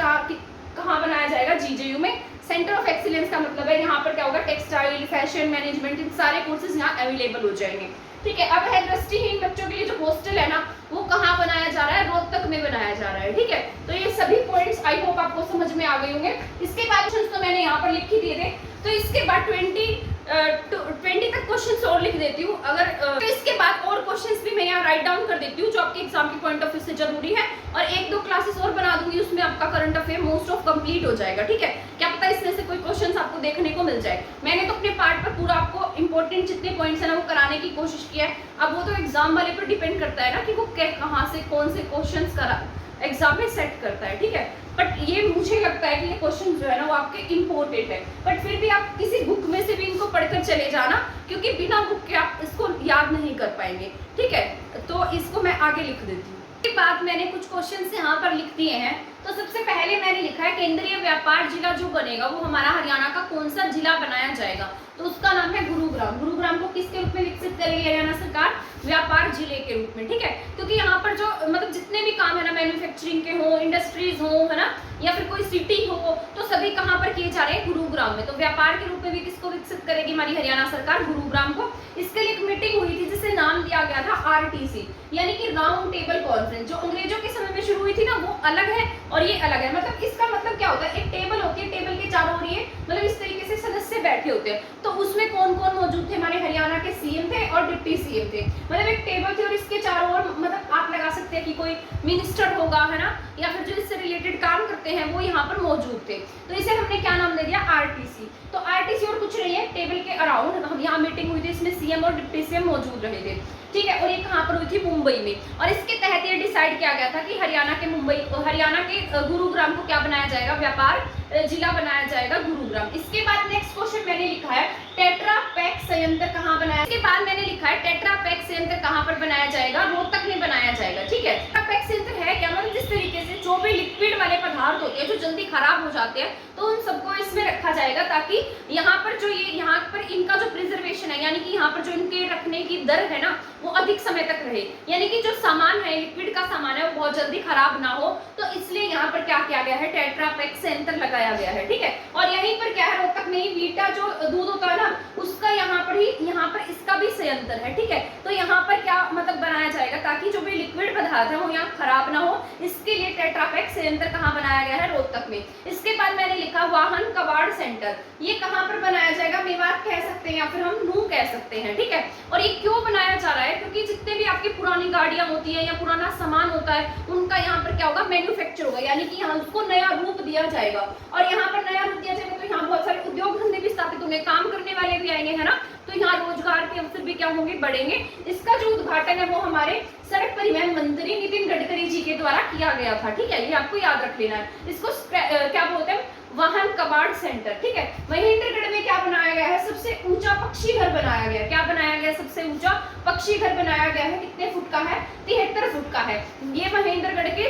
कहाँ बनाया जाएगा, जीजेयू में। सेंटर ऑफ एक्सीलेंस का मतलब है यहाँ पर क्या होगा, टेक्सटाइल, फैशन मैनेजमेंट, इन सारे कोर्सेज यहाँ अवेलेबल हो जाएंगे। ठीक है, अब है दृष्टिहीन बच्चों के लिए जो हॉस्टल है ना, वो कहाँ बनाया जा रहा है, रोहतक में बनाया जा रहा है। ठीक है, तो ये सभी पॉइंट्स आई होप आपको समझ में आ गए होंगे। इसके बाद तो मैंने यहाँ पर लिख ही दिए थे, तो इसके बाद 20 तक क्वेश्चंस और लिख देती हूँ। अगर तो इसके बाद और क्वेश्चंस भी मैं यहाँ राइट डाउन कर देती हूँ जो आपके एग्जाम के पॉइंट ऑफ व्यू से जरूरी है, और 1-2 क्लासेस और बना दूंगी, उसमें आपका current affair most of complete हो जाएगा। ठीक है, क्या पता इसमें से कोई क्वेश्चंस आपको देखने को मिल जाए। मैंने तो अपने पार्ट पर पूरा आपको इंपॉर्टेंट जितने पॉइंट्स है ना वो कराने की कोशिश की है। अब वो तो एग्जाम वाले पर डिपेंड करता है ना कि वो कहाँ से कौन से क्वेश्चंस करा एग्जाम में सेट करता है। ठीक है, बट ये मुझे लगता है कि ये क्वेश्चन जो है ना वो आपके इम्पोर्टेंट है, बट फिर भी आप किसी बुक में से भी इनको पढ़कर चले जाना, क्योंकि बिना बुक के आप इसको याद नहीं कर पाएंगे। ठीक है, तो इसको मैं आगे लिख देती हूँ। इसके बाद मैंने कुछ क्वेश्चंस यहाँ पर लिख दिए हैं। तो सबसे पहले मैंने लिखा है केंद्रीय व्यापार जिला जो बनेगा वो हमारा हरियाणा का कौन सा जिला बनाया जाएगा, तो उसका नाम है गुरुग्राम। गुरुग्राम को किसके रूप में विकसित करेगी हरियाणा सरकार, व्यापार जिले के रूप में। ठीक है, क्योंकि यहाँ पर जो मतलब जितने भी काम है ना, मैन्युफैक्चरिंग के हो, इंडस्ट्रीज हो, है ना, या फिर कोई सिटी हो, तो सभी कहाँ पर किए जा रहे हैं, गुरुग्राम में। तो व्यापार के रूप में भी किसको विकसित करेगी हमारी हरियाणा सरकार, गुरुग्राम को। इसके लिए एक मीटिंग हुई थी जिसे नाम दिया गया था RTC, यानी कि राउंड टेबल कॉन्फ्रेंस। जो अंग्रेजों के समय में शुरू हुई थी ना वो अलग है और ये अलग है। मतलब इसका मतलब क्या होता है, एक टेबल होती है, टेबल के चारों ओर ये मतलब इस तरीके से सदस्य बैठे होते हैं। तो उसमें कौन कौन मौजूद थे, हमारे हरियाणा के CM थे और डिप्टी CM थे। मतलब एक टेबल थी और इसके चारों ओर मतलब आप लगा सकते हैं कि कोई मिनिस्टर होगा, है ना, या फिर जो इससे रिलेटेड काम करते हैं वो यहाँ पर मौजूद थे। तो इसे हमने क्या नाम दे दिया, RTC। तो RTC और कुछ नहीं है, टेबल के अराउंड हम यहाँ मीटिंग हुई थी, इसमें CM और डिप्टी CM मौजूद रहे थे। ठीक है, और ये कहाँ पर हुई थी, मुंबई में। और इसके तहत ये डिसाइड किया गया था कि हरियाणा के गुरुग्राम को क्या बनाया जाएगा, व्यापार जिला बनाया जाएगा गुरुग्राम। इसके बाद नेक्स्ट क्वेश्चन मैंने लिखा है टेट्रा पैक संयंत्र कहाँ बनाया। इसके बाद मैंने लिखा है टेट्रा पैक संयंत्र कहाँ पर बनाया जाएगा, रोहतक में बनाया जाएगा। ठीक है, टेट्रा पैक संयंत्र है क्या, मतलब जिस तरीके से जो भी लिक्विड वाले पदार्थ होते हैं जो जल्दी खराब हो जाते हैं, तो उन सबको इसमें रखा जाएगा, ताकि यहाँ पर जो ये यहाँ पर इनका जो प्रिजर्वेशन है, यानी कि यहाँ पर जो इनके रखने की दर है ना वो अधिक समय तक रहे, यानी कि जो सामान है, लिक्विड का सामान है, वो बहुत जल्दी खराब ना हो। तो इसलिए यहाँ पर क्या किया गया है, टेट्रा पैक संयंत्र लगाया गया है। ठीक है, और यहीं पर क्या है, रोहतक में ही वीटा जो दूध होता है ना उसका यहाँ पर इसका भी संयंत्र है। ठीक है, तो यहाँ पर क्या मतलब बनाया जाएगा, ताकि जो भी लिक्विड पदार्थ है वो यहाँ खराब ना हो, इसके लिए टेट्रा पैक संयंत्र कहाँ बनाया गया है, रोहतक में। इसके बाद मैंने लिखा वाहन कबाड़ सेंटर, ये कहाँ पर बनाया जाएगा, मेवात कह सकते हैं या फिर हम नूह कह सकते हैं। ठीक है, और ये क्यों बनाया जा रहा है, क्योंकि जितने भी आपकी पुरानी गाड़ियां होती है या पुराना सामान होता है उनका यहाँ पर क्या होगा, मैन्युफैक्चर होगा, यानी कि यहाँ उसको नया रूप दिया जाएगा। और यहाँ पर नया रूप दिया जाएगा तो यहाँ बहुत सारे उद्योग धंधे भी स्थापित होंगे, काम करने वाले भी आएंगे, है ना, तो यहाँ रोजगार के अवसर भी क्या होंगे, बढ़ेंगे। इसका जो उद्घाटन है वो हमारे सड़क परिवहन मंत्री नितिन गडकरी जी के द्वारा किया गया था। ठीक है, ये आपको याद रख लेना है। इसको क्या बोलते हैं, वाहन कबाड़ सेंटर। ठीक है, महेंद्रगढ़ में क्या बनाया गया है, सबसे ऊंचा पक्षी घर बनाया गया। क्या बनाया गया, सबसे ऊंचा पक्षी घर बनाया गया है। कितने फुट का है, 73 फुट का है। ये महेंद्रगढ़ के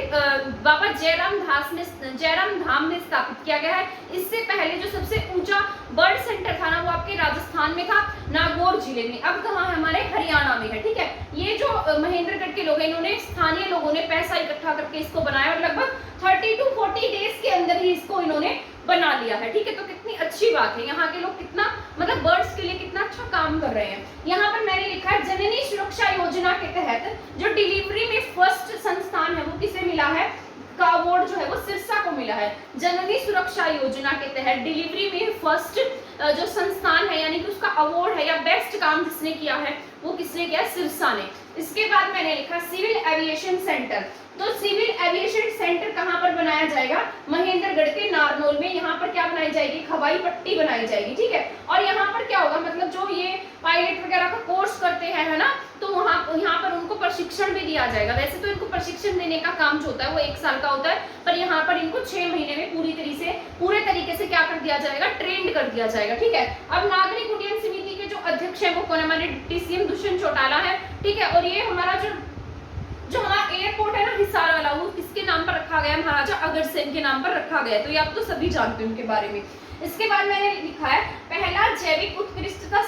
बाबा जयराम धाम में स्थापित किया गया है। इससे पहले जो सबसे ऊंचा बर्ड सेंटर था ना वो आपके राजस्थान में था, नागौर जिले में। अब कहाँ है, हमारे हरियाणा में है। ठीक है, ये जो महेंद्रगढ़ के लोग हैं, इन्होंने स्थानीय लोगों ने पैसा इकट्ठा करके इसको बनाया और लगभग 30 to 40 डेज के अंदर ही इसको इन्होंने बना लिया है। ठीक है, तो कितनी अच्छी बात है, यहाँ के लोग कितना मतलब बर्ड्स के लिए कितना अच्छा काम कर रहे हैं। यहाँ पर मैंने लिखा है जननी सुरक्षा योजना के तहत जो डिलीवरी में फर्स्ट संस्थान है वो किसे मिला है, का अवार्ड जो है वो सिरसा को मिला है। जननी सुरक्षा योजना के तहत डिलीवरी में फर्स्ट जो संस्थान है, यानी कि उसका अवार्ड है या बेस्ट काम जिसने किया है वो किसने किया, सिरसा ने। इसके बाद मैंने लिखा सिविल एविएशन सेंटर। तो सिविल एविएशन सेंटर कहाँ पर बनाया जाएगा, महेंद्रगढ़ के नारनौल में। यहाँ पर क्या बनाई जाएगी, हवाई पट्टी बनाई जाएगी। ठीक है, और यहाँ पर क्या होगा, मतलब जो ये पायलट वगैरह का कोर्स करते हैं, है ना, तो यहाँ पर उनको प्रशिक्षण भी दिया जाएगा। वैसे तो इनको प्रशिक्षण देने का काम जो होता है वो 1 साल का होता है, पर यहाँ पर इनको 6 महीने में पूरे तरीके से क्या कर दिया जाएगा, ट्रेंड कर दिया जाएगा। ठीक है, अब नागरिक उड्डयन समिति के जो अध्यक्ष है वो कौन है, हमारे डिप्टी CM दुष्यंत चौटाला है। ठीक है, और ये हमारा जो हमारा एयरपोर्ट है ना हिसार वाला, वो किसके नाम पर रखा गया, महाराजा अग्रसेन के नाम पर रखा गया। तो ये आप तो सभी जानते हैं उनके बारे में। इसके बाद मैंने लिखा है पहला जैविक उत्कृष्टता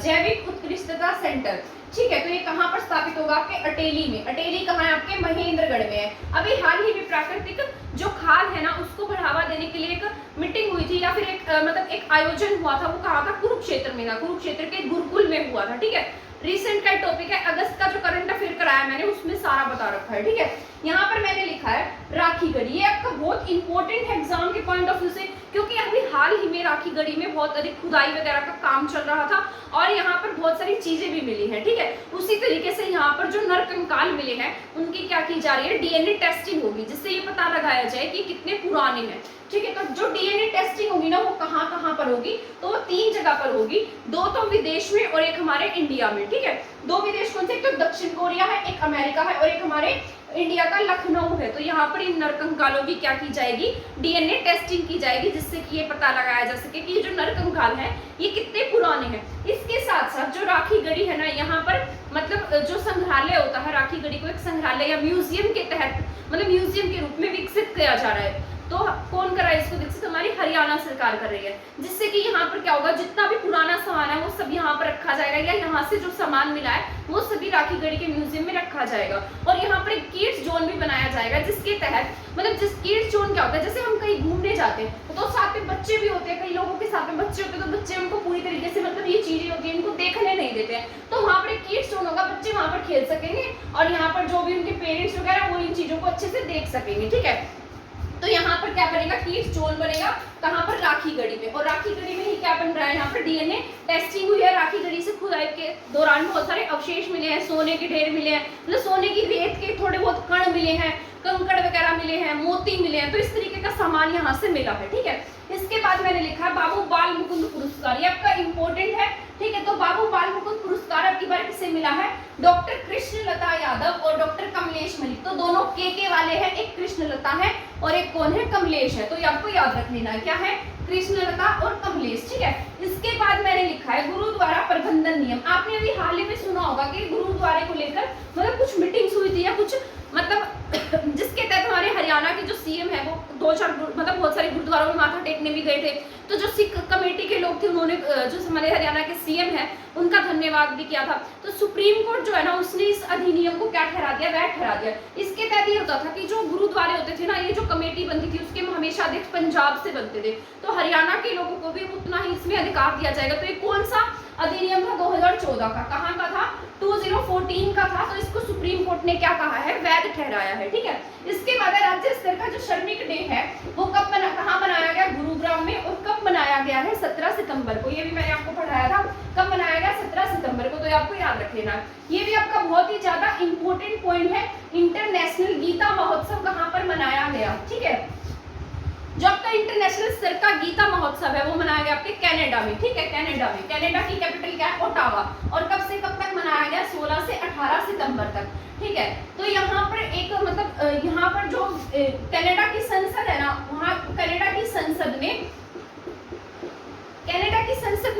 जैविक उत्कृष्टता सेंटर, ठीक है। तो ये कहाँ पर स्थापित होगा? आपके अटेली में। अटेली कहाँ है? आपके महेंद्रगढ़ में है। अभी हाल ही में प्राकृतिक जो खाद है ना उसको बढ़ावा देने के लिए एक मीटिंग हुई थी या फिर एक मतलब एक आयोजन हुआ था, वो कहाँ था? कुरुक्षेत्र में था, कुरुक्षेत्र के गुरुकुल में हुआ था, ठीक है। रिसेंट का टॉपिक है, अगस्त का जो करंट अफेयर कराया मैंने उसमें सारा बता रखा है, ठीक है। यहाँ पर मैंने लिखा है राखी गढ़ी, ये आपका बहुत इंपॉर्टेंट है एग्जाम के पॉइंट ऑफ व्यू से, क्योंकि अभी हाल ही में राखी गढ़ी में बहुत अधिक खुदाई वगैरह का काम चल रहा था और यहाँ पर बहुत सारी चीजें भी मिली हैं, ठीक है। उसी तरीके से यहाँ पर जो नरकंकाल मिले हैं उनकी क्या की जा रही है? डीएनए टेस्टिंग होगी, जिससे ये पता लगाया जाए कि कितने पुराने हैं, ठीक है। तो जो डीएनए टेस्टिंग होगी ना वो कहाँ कहाँ पर होगी? तो वो 3 जगह पर होगी, 2 तो विदेश में और एक हमारे इंडिया में, ठीक है। 2 विदेश कौन से? एक तो दक्षिण कोरिया है, एक अमेरिका है और एक हमारे इंडिया का लखनऊ है। तो यहाँ पर इन नरकंकालों की क्या की जाएगी? डीएनए टेस्टिंग की जाएगी, जिससे कि ये पता लगाया जा सके कि ये जो नरकंकाल है ये कितने पुराने हैं। इसके साथ साथ जो राखी गढ़ी है ना, यहाँ पर मतलब जो संग्रहालय होता है, राखी गढ़ी को एक संग्रहालय या म्यूजियम के तहत मतलब म्यूजियम के रूप में विकसित किया जा रहा है। तो कौन कर रहा है इसको विकसित? हमारी हरियाणा सरकार कर रही है, जिससे कि यहाँ पर क्या होगा? जितना भी पुराना सामान है वो सब यहाँ पर रखा जाएगा, या यहाँ से जो सामान मिला है वो सभी राखी गढ़ी के म्यूजियम में रखा जाएगा। और यहाँ पर एक किड्स जोन भी बनाया जाएगा, जिसके तहत मतलब जिस किड्स जोन क्या होता है, जैसे हम कहीं घूमने जाते हैं तो साथ में बच्चे भी होते हैं, कई लोगों के साथ में बच्चे होते हैं, तो बच्चे उनको पूरी तरीके से मतलब ये चीजें होती है इनको देखने नहीं देते हैं, तो वहाँ पर एक किड्स जोन होगा, बच्चे वहाँ पर खेल सकेंगे और यहाँ पर जो भी उनके पेरेंट्स वगैरह वो इन चीजों को अच्छे से देख सकेंगे, ठीक है। तो यहाँ पर क्या बनेगा? किड्स जोन बनेगा, कहाँ पर? राखी गढ़ी में। और राखी गढ़ी में ही क्या बन रहा है? यहाँ पर डीएनए टेस्टिंग हुई है। राखी गढ़ी से खुदाई के दौरान बहुत सारे अवशेष मिले हैं, सोने के ढेर मिले हैं, मतलब सोने की रेत के थोड़े बहुत कण मिले हैं, कंकड़ वगैरह मिले हैं, मोती मिले हैं, तो इस तरीके का सामान यहाँ से मिला है, ठीक है। इसके बाद मैंने लिखा है बाबू बाल मुकुंद पुरस्कार, ये आपका इंपॉर्टेंट है, ठीक है। तो बाबू बाल मुकुंद पुरस्कार आपकी बार किसे मिला है? डॉक्टर कृष्णलता यादव और डॉक्टर कमलेश मलिक। तो दोनों के वाले हैं, एक कृष्णलता है और एक कौन है? कमलेश है। तो ये आपको याद रख लेना है, क्या है? कृष्णलता और कमलेश, ठीक है। इसके बाद मैंने लिखा है गुरुद्वारा प्रबंधन नियम। आपने अभी हाल ही में सुना होगा कि गुरुद्वारे को लेकर मतलब कुछ मीटिंग्स हुई थी या कुछ मतलब जिसके तहत हमारे हरियाणा के जो सीएम है वो 2-4 मतलब बहुत सारे गुरुद्वारों में माथा टेकने भी गए थे। तो जो सिख कमेटी के लोग थे उन्होंने जो हमारे हरियाणा के सीएम है उनका धन्यवाद भी किया था। तो सुप्रीम कोर्ट जो है ना उसने इस अधिनियम को क्या ठहरा दिया? वैध ठहरा दिया। इसके तहत ये होता था कि जो गुरुद्वारे होते थे ना, ये जो कमेटी बनती थी उसके हमेशा अध्यक्ष पंजाब से बनते थे, तो हरियाणा के लोगों को भी उतना ही इसमें अधिकार दिया जाएगा। तो ये कौन सा अधिनियम था? 2014 का। कहाँ का था? 2014 का था। तो इसको सुप्रीम कोर्ट ने क्या कहा है? वैध ठहराया है, ठीक है। इसके बाद राज्य स्तर का जो श्रमिक डे है वो कब कहाँ मनाया गया? गुरुग्राम में। और कब मनाया गया है? 17 सितंबर को। ये भी मैंने आपको पढ़ाया था, कब मनाया गया? 17 सितंबर को। तो ये आपको याद रख लेना। ये भी आपका बहुत ही ज्यादा इंपॉर्टेंट पॉइंट है। इंटरनेशनल गीता महोत्सव कहाँ पर मनाया गया, ठीक है। जो आपका इंटरनेशनल स्तर का गीता महोत्सव है वो मनाया गया आपके कनाडा में, ठीक है। कनाडा में। कनाडा की कैपिटल क्या है? ओटावा। और कब से कब तक मनाया गया? 16 से 18 सितंबर तक, ठीक है। तो यहाँ पर एक मतलब यहाँ पर जो कनाडा की संसद है ना, वहाँ कनाडा की संसद में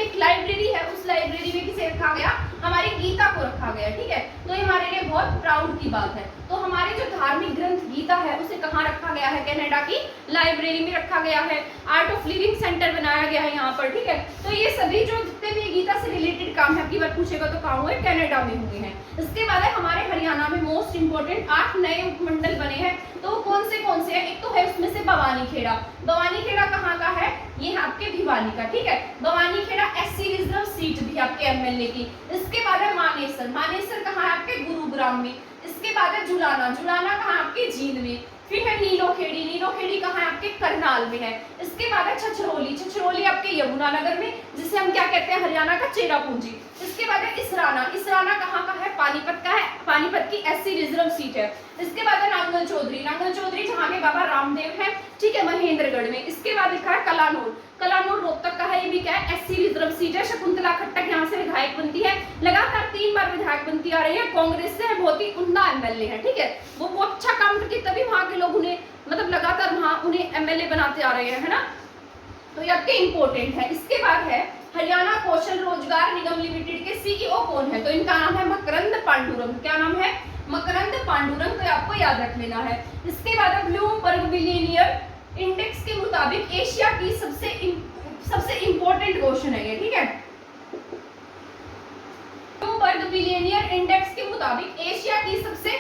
एक लाइब्रेरी है, उस लाइब्रेरी में किसे रखा गया? हमारी गीता को रखा गया, ठीक है। तो ये हमारे लिए बहुत प्राउड की बात है। तो हमारे जो धार्मिक ग्रंथ गीता है उसे कहाँ रखा गया है? कनाडा की लाइब्रेरी में रखा गया है। आर्ट ऑफ लिविंग सेंटर बनाया गया है यहाँ पर, ठीक है। तो ये सभी जो जितने भी गीता से रिलेटेड काम है, आपकी बार पूछेगा तो कहाँ हुए? कनाडा में हुए हैं। इसके बाद है हमारे हरियाणा में मोस्ट इंपोर्टेंट 8 नए उपमंडल बने हैं। तो कौन से हैं? एक तो है उसमें से भवानी खेड़ा। भवानी खेड़ा कहाँ का है? ये है आपके भिवानी का, ठीक है। Bhawani Khera SC reserve seat भी आपके एमएलए की। इसके बाद है मानेसर। मानेसर कहाँ है? आपके गुरुग्राम में। इसके बाद है जुलाना। जुलाना कहाँ? आपके जींद में। फिर है नीलोखेड़ी। नीलोखेड़ी कहाँ है? आपके करनाल में है। इसके बाद है छछरौली। छछरौली आपके यमुनानगर में, जिसे हम क्या कहते हैं? हरियाणा का चेरापूंजी। इसके बाद है इसराना। इसराना कहाँ का है? पानीपत का है। पानीपत की एससी रिजर्व सीट है। इसके बाद है नांगल चौधरी। नांगल चौधरी जहाँ के बाबा रामदेव है, ठीक है, महेंद्रगढ़ में। इसके बाद लिखा है कलानौर। कलानौर रोहतक का है, ये भी क्या है? एससी रिजर्व सीट है। शकुंतला खट्टक यहाँ से विधायक बनती है, लगातार 3 बार विधायक बनती आ रही है। कांग्रेस से है, बहुत ही उम्दा एमएलए है, ठीक है। वो बहुत अच्छा काम करती है, तभी वहाँ के लोग उन्हें मतलब लगातार वहाँ उन्हें एमएलए बनाते आ रहे हैं, है ना। तो ये आपके इंपॉर्टेंट है। इसके बाद है हरियाणा कौशल रोजगार निगम लिमिटेड के सीईओ कौन है? तो इनका नाम है मकरंद पांडुरंग। क्या नाम है? मकरंद पांडुरंग। तो आपको याद रख लेना है। इसके बाद है ब्लूमबर्ग मिलेनियर इंडेक्स के मुताबिक एशिया की सबसे इंपॉर्टेंट क्वेश्चन है ये, ठीक है। मुताबिक एशिया की सबसे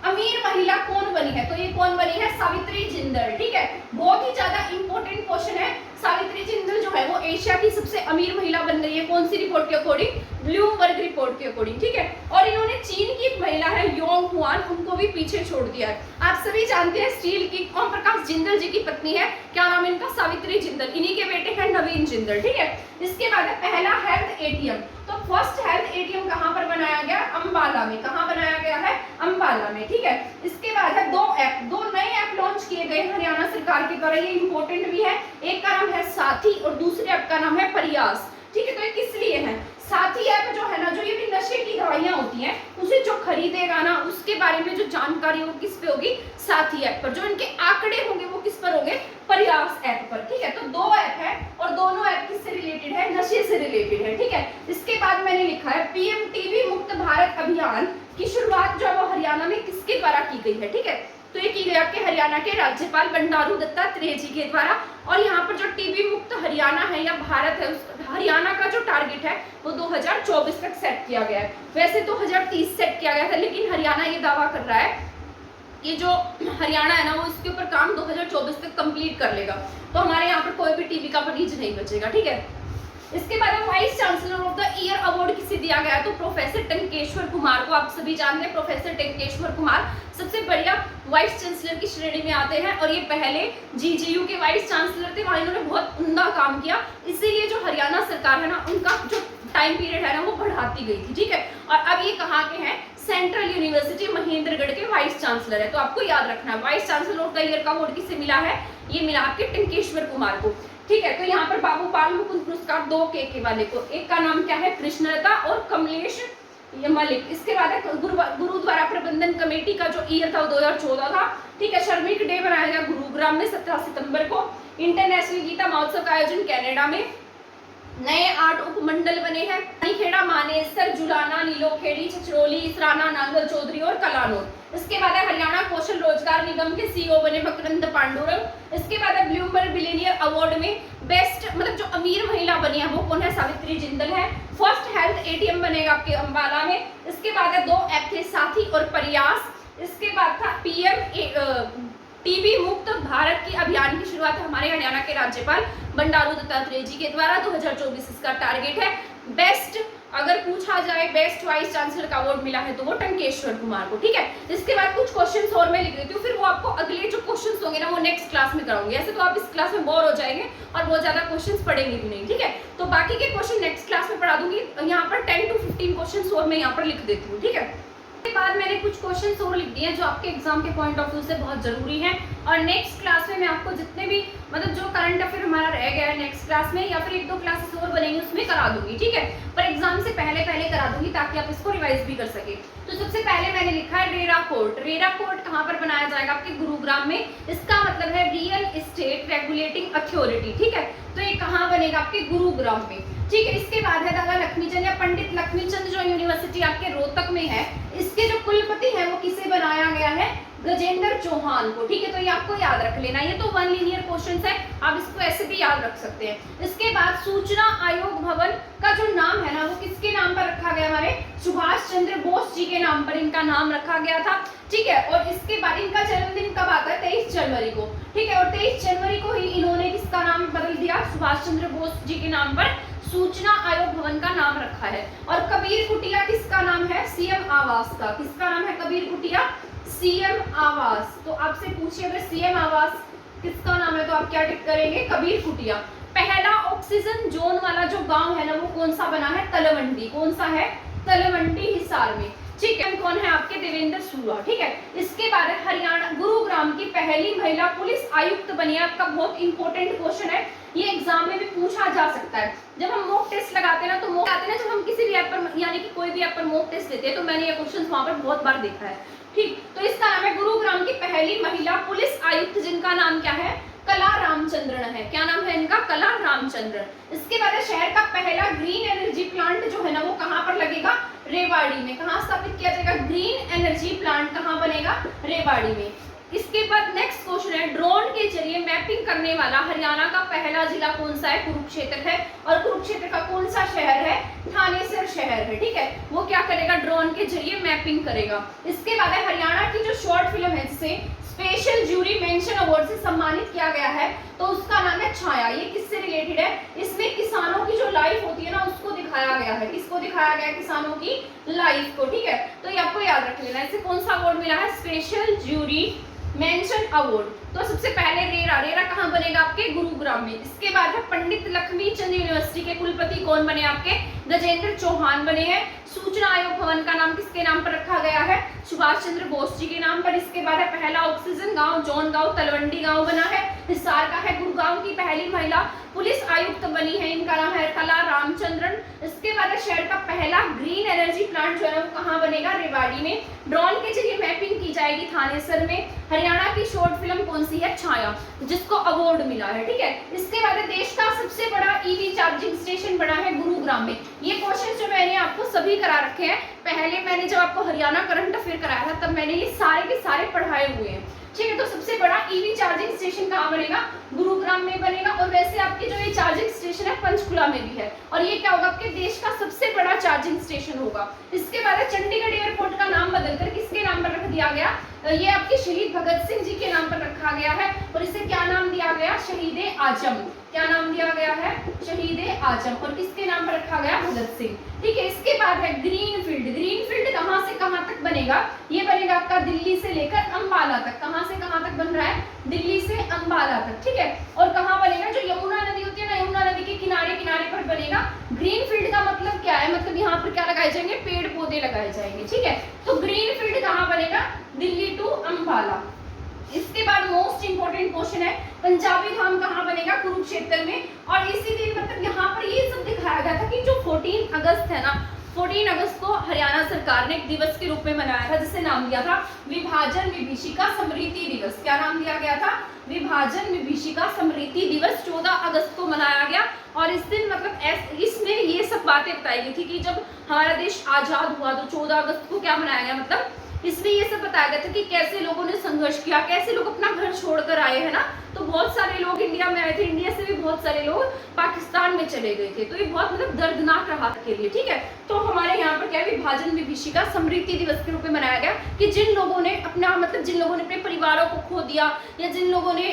अमीर महिला कौन बनी है? तो ये कौन बनी है? सावित्री जिंदल। ठीक है, बहुत ही ज्यादा इंपॉर्टेंट क्वेश्चन है। सावित्री जिंदल जो है वो एशिया की सबसे अमीर महिला बन गई है। कौन सी रिपोर्ट के अकॉर्डिंग? ब्लूमबर्ग रिपोर्ट के अकॉर्डिंग। ठीक है, और इन्होंने चीन की एक महिला है योंग हुआन, उनको भी पीछे छोड़ दिया है। आप सभी जानते हैं स्टील की ओम प्रकाश जिंदल जी की पत्नी है, क्या नाम है इनका? सावित्री जिंदल। इन्हीं के बेटे हैं नवीन जिंदल। ठीक है, इसके बाद है पहला हेल्थ एटीएम। तो फर्स्ट हेल्थ एटीएम कहां पर बनाया गया? अंबाला में। कहां बनाया गया है? अंबाला में। ठीक है, इसके बाद है दो नए ऐप लॉन्च किए गए हरियाणा सरकार के द्वारा, ये इंपॉर्टेंट भी है। एक का नाम है साथी और दूसरे ऐप का नाम है प्रयास। ठीक है, तो ये किस लिए है? साथी ऐप जो है ना, जो ये भी नशे की दवाइयां होती हैं, उसे जो खरीदेगा ना, उसके बारे में जो जानकारी वो किस पे होगी? साथी ऐप पर। जो इनके आंकड़े होंगे वो किस पर होंगे? प्रयास ऐप पर। ठीक है, तो दो ऐप है और दोनों ऐप किससे रिलेटेड है? नशे से रिलेटेड है। ठीक है, इसके बाद मैंने लिखा है पीएम टीबी मुक्त भारत अभियान की शुरुआत जो है वो हरियाणा में किसके द्वारा की गई है? ठीक है, तो ये की गई आपके हरियाणा के राज्यपाल बंडारू दत्तात्रेय जी के द्वारा। और यहाँ पर जो टीबी मुक्त हरियाणा है या भारत है, उस हरियाणा का जो टारगेट है वो 2024 तक सेट किया गया है। वैसे 2030 सेट किया गया था, लेकिन हरियाणा ये दावा कर रहा है ये जो हरियाणा है ना, वो इसके ऊपर काम 2024 तक कंप्लीट कर लेगा। तो हमारे यहाँ पर कोई भी टीबी का मरीज नहीं बचेगा। ठीक है, इसके बाद में vice chancellor of the year award किसे दिया गया? तो प्रोफेसर टंकेश्वर कुमार को। आप सभी जानते हैं प्रोफेसर टंकेश्वर कुमार सबसे बढ़िया वाइस चांसलर की श्रेणी में आते हैं और ये पहले जीजीयू के वाइस चांसलर थे। वहां इन्होंने बहुत उम्दा काम किया, इसीलिए जो हरियाणा सरकार है ना, उनका जो टाइम पीरियड है ना वो बढ़ाती गई थी। ठीक है, और अब ये कहाँ के हैं? सेंट्रल यूनिवर्सिटी महेंद्रगढ़ के वाइस चांसलर है। तो आपको याद रखना है vice chancellor of the year का अवार्ड किसे मिला है? ये मिला आपके टंकेश्वर कुमार को। ठीक है, तो यहाँ पर बाबू बाल मुकुंद पुरस्कार 2 के वाले को, एक का नाम क्या है? कृष्णलता और कमलेश मलिक। इसके बाद है गुरुद्वारा प्रबंधन कमेटी का जो ईयर था वो 2014 था। ठीक है, श्रमिक डे बनाया गया गुरुग्राम में 17 सितंबर को। इंटरनेशनल गीता महोत्सव का आयोजन कनाडा में। नए 8 उपमंडल बने हैं, खेड़ा, मानेसर, जुलाना, नीलोखेड़ी, छछरौली, इसराना, नांगल चौधरी और कलानौर। इसके बाद है हरियाणा कौशल रोजगार निगम के सीईओ बने मकरंद पांडुरंग। इसके बाद है ब्लूमबर्ग बिलियनियर अवार्ड में बेस्ट मतलब जो अमीर महिला बनी है वो कौन है? सावित्री जिंदल है। फर्स्ट हेल्थ एटीएम बनेगा आपके अंबाला में। इसके बाद है 2 ऐप थे साथी और प्रयास। इसके बाद था पीएम टीबी मुक्त भारत की अभियान की शुरुआत हमारे हरियाणा के राज्यपाल बंडारू दत्तात्रेय जी के द्वारा। 2024 इसका टारगेट है। बेस्ट अगर पूछा जाए बेस्ट वाइस चांसलर का अवार्ड मिला है तो वो टंकेश्वर कुमार को। ठीक है, इसके बाद कुछ क्वेश्चंस और मैं लिख देती हूँ, फिर वो आपको अगले जो क्वेश्चंस होंगे ना वो नेक्स्ट क्लास में कराऊंगी। ऐसे तो आप इस क्लास में बोर हो जाएंगे और बहुत ज्यादा क्वेश्चंस पढ़ेंगे भी नहीं। ठीक है, तो बाकी के क्वेश्चन नेक्स्ट क्लास में पढ़ा दूंगी। यहाँ पर 10 to 15 क्वेश्चंस और मैं यहाँ पर लिख देती हूँ। ठीक है, इसके बाद मैंने कुछ क्वेश्चंस और लिख दिए हैं जो आपके एग्जाम के पॉइंट ऑफ व्यू से बहुत जरूरी हैं। और नेक्स्ट क्लास में मैं आपको जितने भी मतलब जो करंट अफेयर हमारा रह गया है नेक्स्ट क्लास में या फिर 1-2 क्लासेस और बनेंगी उसमें करा दूंगी। ठीक है, पर एग्जाम से पहले करा दूंगी ताकि आप इसको रिवाइज भी कर सके। तो सबसे पहले मैंने लिखा है रेरा कोर्ट। रेरा कोर्ट कहाँ पर बनाया जाएगा? आपके गुरुग्राम में। इसका मतलब है रियल एस्टेट रेगुलेटिंग अथॉरिटी। ठीक है, तो ये कहाँ बनेगा? आपके गुरुग्राम में। ठीक है, इसके बाद है दादा लक्ष्मीचंद या पंडित लक्ष्मीचंद जो यूनिवर्सिटी आपके रोहतक में है, इसके जो कुलपति है वो किसे बनाया गया है? गजेंद्र चौहान को। ठीक है, तो ये आपको याद रख लेना। ये तो 1 लीनियर क्वेश्चन है, आप इसको ऐसे भी याद रख सकते हैं। इसके बाद सूचना आयोग भवन का जो नाम है ना वो किसके नाम पर रखा गया? हमारे सुभाष चंद्र बोस जी के नाम पर इनका नाम रखा गया था। ठीक है, और इसके बाद इनका जन्मदिन कब आता है? 23 जनवरी को। ठीक है, और 23 जनवरी को ही इन्होंने किसका नाम बदल दिया? सुभाष चंद्र बोस जी के नाम पर सूचना आयोग भवन का नाम रखा है। और कबीर कुटिया किसका नाम है? सीएम आवास का। किसका नाम है? कबीर कुटिया सीएम आवास। तो आपसे पूछिए अगर सीएम आवास किसका नाम है तो आप क्या टिक करेंगे? कबीर कुटिया। पहला ऑक्सीजन जोन वाला जो गांव है ना वो कौन सा बना है? तलवंडी। कौन सा है? तलवंडी हिसार में। ठीक है, कौन है आपके? देवेंद्र सूरा। ठीक है, इसके बाद हरियाणा गुरुग्राम की पहली महिला पुलिस आयुक्त बनी है। आपका बहुत इंपॉर्टेंट क्वेश्चन है, ये एग्जाम में भी पूछा जा सकता है। जब हम मॉक टेस्ट लगाते हैं ना तो मॉक आते हैं ना, जब हम किसी भी ऐप पर यानी कि कोई भी ऐप पर मॉक टेस्ट देते हैं तो मैंने ये क्वेश्चन वहां पर बहुत बार देखा है। ठीक, तो इसका नाम है गुरुग्राम की पहली महिला पुलिस आयुक्त जिनका नाम क्या है? कला रामचंद्रन है। क्या नाम है इनका? कला रामचंद्रन। इसके बाद शहर का पहला ग्रीन एनर्जी प्लांट जो है ना वो कहाँ पर लगेगा? रेवाड़ी में। कहाँ स्थापित किया जाएगा? ग्रीन एनर्जी प्लांट कहाँ बनेगा? रेवाड़ी में। इसके बाद नेक्स्ट क्वेश्चन है ड्रोन के जरिए मैपिंग करने वाला हरियाणा का पहला जिला कौन सा है? कुरुक्षेत्र है। और कुरुक्षेत्र का कौन सा शहर है? थानेसर शहर है, ठीक है, वो क्या करेगा, ड्रोन के जरिए मैपिंग करेगा। इसके बाद है हरियाणा की जो शॉर्ट फिल्म है जिसे स्पेशल जूरी मेंशन अवार्ड से सम्मानित किया गया है, तो उसका नाम है छाया। ये किससे रिलेटेड है, इसमें किसानों की जो लाइफ होती है ना उसको दिखाया गया है। किसको दिखाया गया है, किसानों की लाइफ को, ठीक है। तो ये आपको याद रख लेना। इसे कौन सा अवार्ड मिला है, स्पेशल जूरी मेंशन अवार्ड। तो सबसे पहले रेरा, रेरा कहाँ बनेगा, आपके गुरुग्राम में। इसके बाद है पंडित लक्ष्मी चंद यूनिवर्सिटी के कुलपति कौन बने, आपके गजेंद्र चौहान बने हैं। सूचना आयोग भवन का नाम किसके नाम पर रखा गया है, सुभाष चंद्र बोस जी के नाम पर। इसके बाद है पहला ऑक्सीजन गांव जॉन गांव तलवंडी गांव बना है, हिसार का है। गुड़गांव की पहली महिला पुलिस आयुक्त बनी है, इनका नाम है कला रामचंद्रन। इसके बाद है शहर का पहला ग्रीन एनर्जी प्लांट जो है वो कहाँ बनेगा, रेवाड़ी में। ड्रोन के जरिए मैपिंग की जाएगी थानेसर में। हरियाणा की शॉर्ट फिल्म कौन सी है, छाया, जिसको अवार्ड मिला है, ठीक है। इसके बाद है देश का सबसे बड़ा ईवी चार्जिंग स्टेशन बना है गुरुग्राम में। ये क्वेश्चन जो मैंने आपको सभी करा रखे हैं, पहले मैंने जब आपको हरियाणा करंट अफेयर कराया था तब मैंने ये सारे के सारे पढ़ाए हुए हैं, ठीक है। तो सबसे बड़ा ईवी चार्जिंग स्टेशन कहाँ बनेगा, गुरुग्राम में बनेगा। और वैसे आपके जो ये चार्जिंग स्टेशन है पंचकुला में भी है, और ये क्या होगा, आपके देश का सबसे बड़ा चार्जिंग स्टेशन होगा। इसके बाद चंडीगढ़ एयरपोर्ट का नाम बदलकर किसके नाम पर रख दिया गया, ये आपके शहीद भगत सिंह जी के नाम पर रखा गया है। और इसे क्या नाम दिया गया, शहीद आजम। क्या नाम दिया गया है, शहीद आजम। और किसके नाम पर रखा गया, भगत सिंह, ठीक है। इसके बाद है ग्रीन फील्ड। ग्रीन फील्ड कहाँ से कहाँ तक बनेगा, ये बनेगा आपका दिल्ली से लेकर अंबाला तक। कहाँ से कहाँ तक बन रहा है, दिल्ली से अंबाला तक, ठीक है। और कहाँ बनेगा, जो यमुना नदी होती है ना, यमुना नदी के किनारे किनारे पर बनेगा। ग्रीन फील्ड का मतलब क्या है, मतलब यहाँ पर क्या लगाए जाएंगे, पेड़ पौधे लगाए जाएंगे, ठीक है। तो ग्रीन फील्ड कहाँ बनेगा, दिल्ली टू अंबाला। इसके बाद मोस्ट इंपोर्टेंट क्वेश्चन है, पंजाबी धाम कहाँ बनेगा, कुरुक्षेत्र में। और इसी दिन मतलब यहाँ पर ये सब दिखाया गया था कि जो 14 अगस्त है ना, 14 अगस्त को हरियाणा सरकार ने एक दिवस के रूप में मनाया था, जिसे नाम दिया था विभाजन विभीषिका स्मृति दिवस। क्या नाम दिया गया था, विभाजन विभीषिका स्मृति दिवस 14 अगस्त को मनाया गया। और इस दिन मतलब इसमें ये सब बातें बताई गई थी कि जब हमारा देश आजाद हुआ तो 14 अगस्त को क्या मनाया गया, मतलब इसमें ये सब बताया गया था कि कैसे लोगों ने संघर्ष किया, कैसे लोग अपना घर छोड़कर आए हैं ना। तो बहुत सारे लोग इंडिया में आए थे, इंडिया से भी बहुत सारे लोग पाकिस्तान में चले गए थे। तो ये बहुत मतलब दर्दनाक रहा के लिए, ठीक है। तो हमारे यहाँ पर क्या है, विभाजन विभीषिका स्मृति दिवस के रूप में मनाया गया कि जिन लोगों ने अपना मतलब जिन लोगों ने अपने परिवारों को खो दिया, या जिन लोगों ने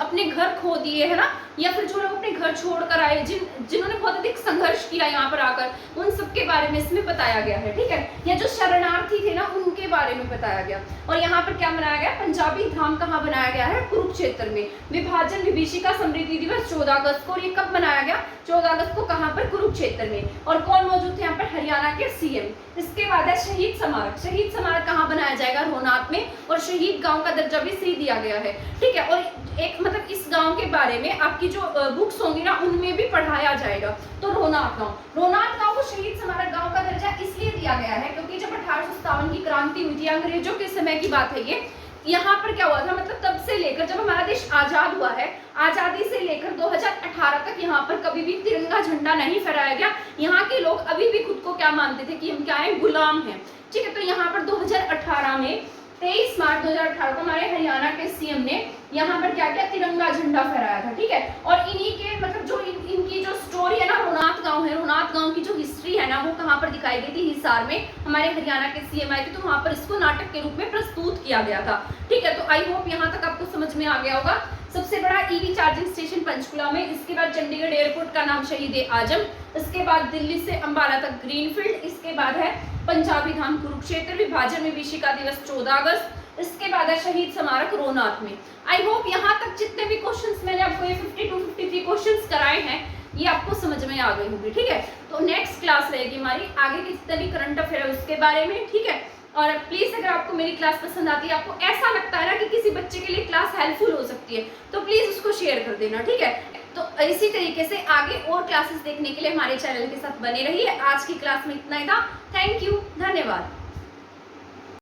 अपने घर खो दिए है ना, या फिर जो लोग अपने घर छोड़कर आए, जिन्होंने बहुत अधिक संघर्ष किया यहाँ पर आकर, उन सबके बारे में इसमें बताया गया है, ठीक है। या जो शरणार्थी थे ना, उनके बारे में बताया गया। और यहाँ पर क्या मनाया गया, पंजाबी धाम कहाँ बनाया गया है, कुरुक्षेत्र में। विभाजन विभीषिका स्मृति दिवस 14 अगस्त को, और ये कब मनाया गया, 14 अगस्त को, कहाँ पर, कुरुक्षेत्र में। और कौन मौजूद थे यहाँ पर, हरियाणा के सीएम। इसके बाद है शहीद स्मारक। शहीद स्मारक कहाँ बनाया जाएगा, रोहनाथ में। और शहीद गांव का दर्जा भी इसे दिया गया है, ठीक है। और एक मतलब इस गांव के बारे में आपकी जो बुक्स होंगी ना, उनमें भी पढ़ाया जाएगा। तो रोहनाथ गांव को शहीद स्मारक गांव का दर्जा इसलिए दिया गया है क्योंकि जब 1857 की क्रांति हुई थी, अंग्रेजों के समय की बात है ये, यहाँ पर क्या हुआ था, मतलब तब से लेकर जब हमारा देश आजाद हुआ है, आजादी से लेकर 2018 तक यहाँ पर कभी भी तिरंगा झंडा नहीं फहराया गया। यहाँ के लोग अभी भी खुद को क्या मानते थे कि हम क्या है, गुलाम हैं, ठीक है। तो यहाँ पर 2018 में 23 मार्च 2018 को हमारे हरियाणा के सीएम ने यहाँ पर क्या किया, तिरंगा झंडा फहराया था, ठीक है। और इन्हीं के मतलब जो इनकी जो स्टोरी है ना, रोहनाथ गांव है, रोहनाथ गांव की जो हिस्ट्री है ना, वो कहाँ पर दिखाई गई थी, हिसार में। हमारे हरियाणा के सीएम आए थे, तो वहाँ पर इसको नाटक के रूप में प्रस्तुत किया गया था, ठीक है। तो आई होप यहाँ तक आपको समझ में आ गया होगा। सबसे बड़ा ईवी चार्जिंग स्टेशन पंचकुला में। इसके बाद चंडीगढ़ एयरपोर्ट का नाम शहीद आजम। इसके बाद दिल्ली से अंबाला तक ग्रीनफील्ड। इसके बाद है पंजाबी धाम कुरुक्षेत्र। विभाजन विभीषिका दिवस 14 अगस्त। इसके बाद है शहीद स्मारक रोहनाथ में। आई होप यहाँ तक जितने भी क्वेश्चंस मैंने आपको ये 52-53 क्वेश्चंस कराए हैं, ये आपको समझ में आ गई होगी, ठीक है। तो नेक्स्ट क्लास रहेगी हमारी आगे की जितने भी करंट अफेयर है उसके बारे में, ठीक है। और प्लीज अगर आपको मेरी क्लास पसंद आती है, आपको ऐसा लगता है ना कि किसी बच्चे के लिए क्लास हेल्पफुल हो सकती है, तो प्लीज उसको शेयर कर देना, ठीक है। तो इसी तरीके से आगे और क्लासेस देखने के लिए हमारे चैनल के साथ बने रहिए। आज की क्लास में इतना ही था। थैंक यू, धन्यवाद।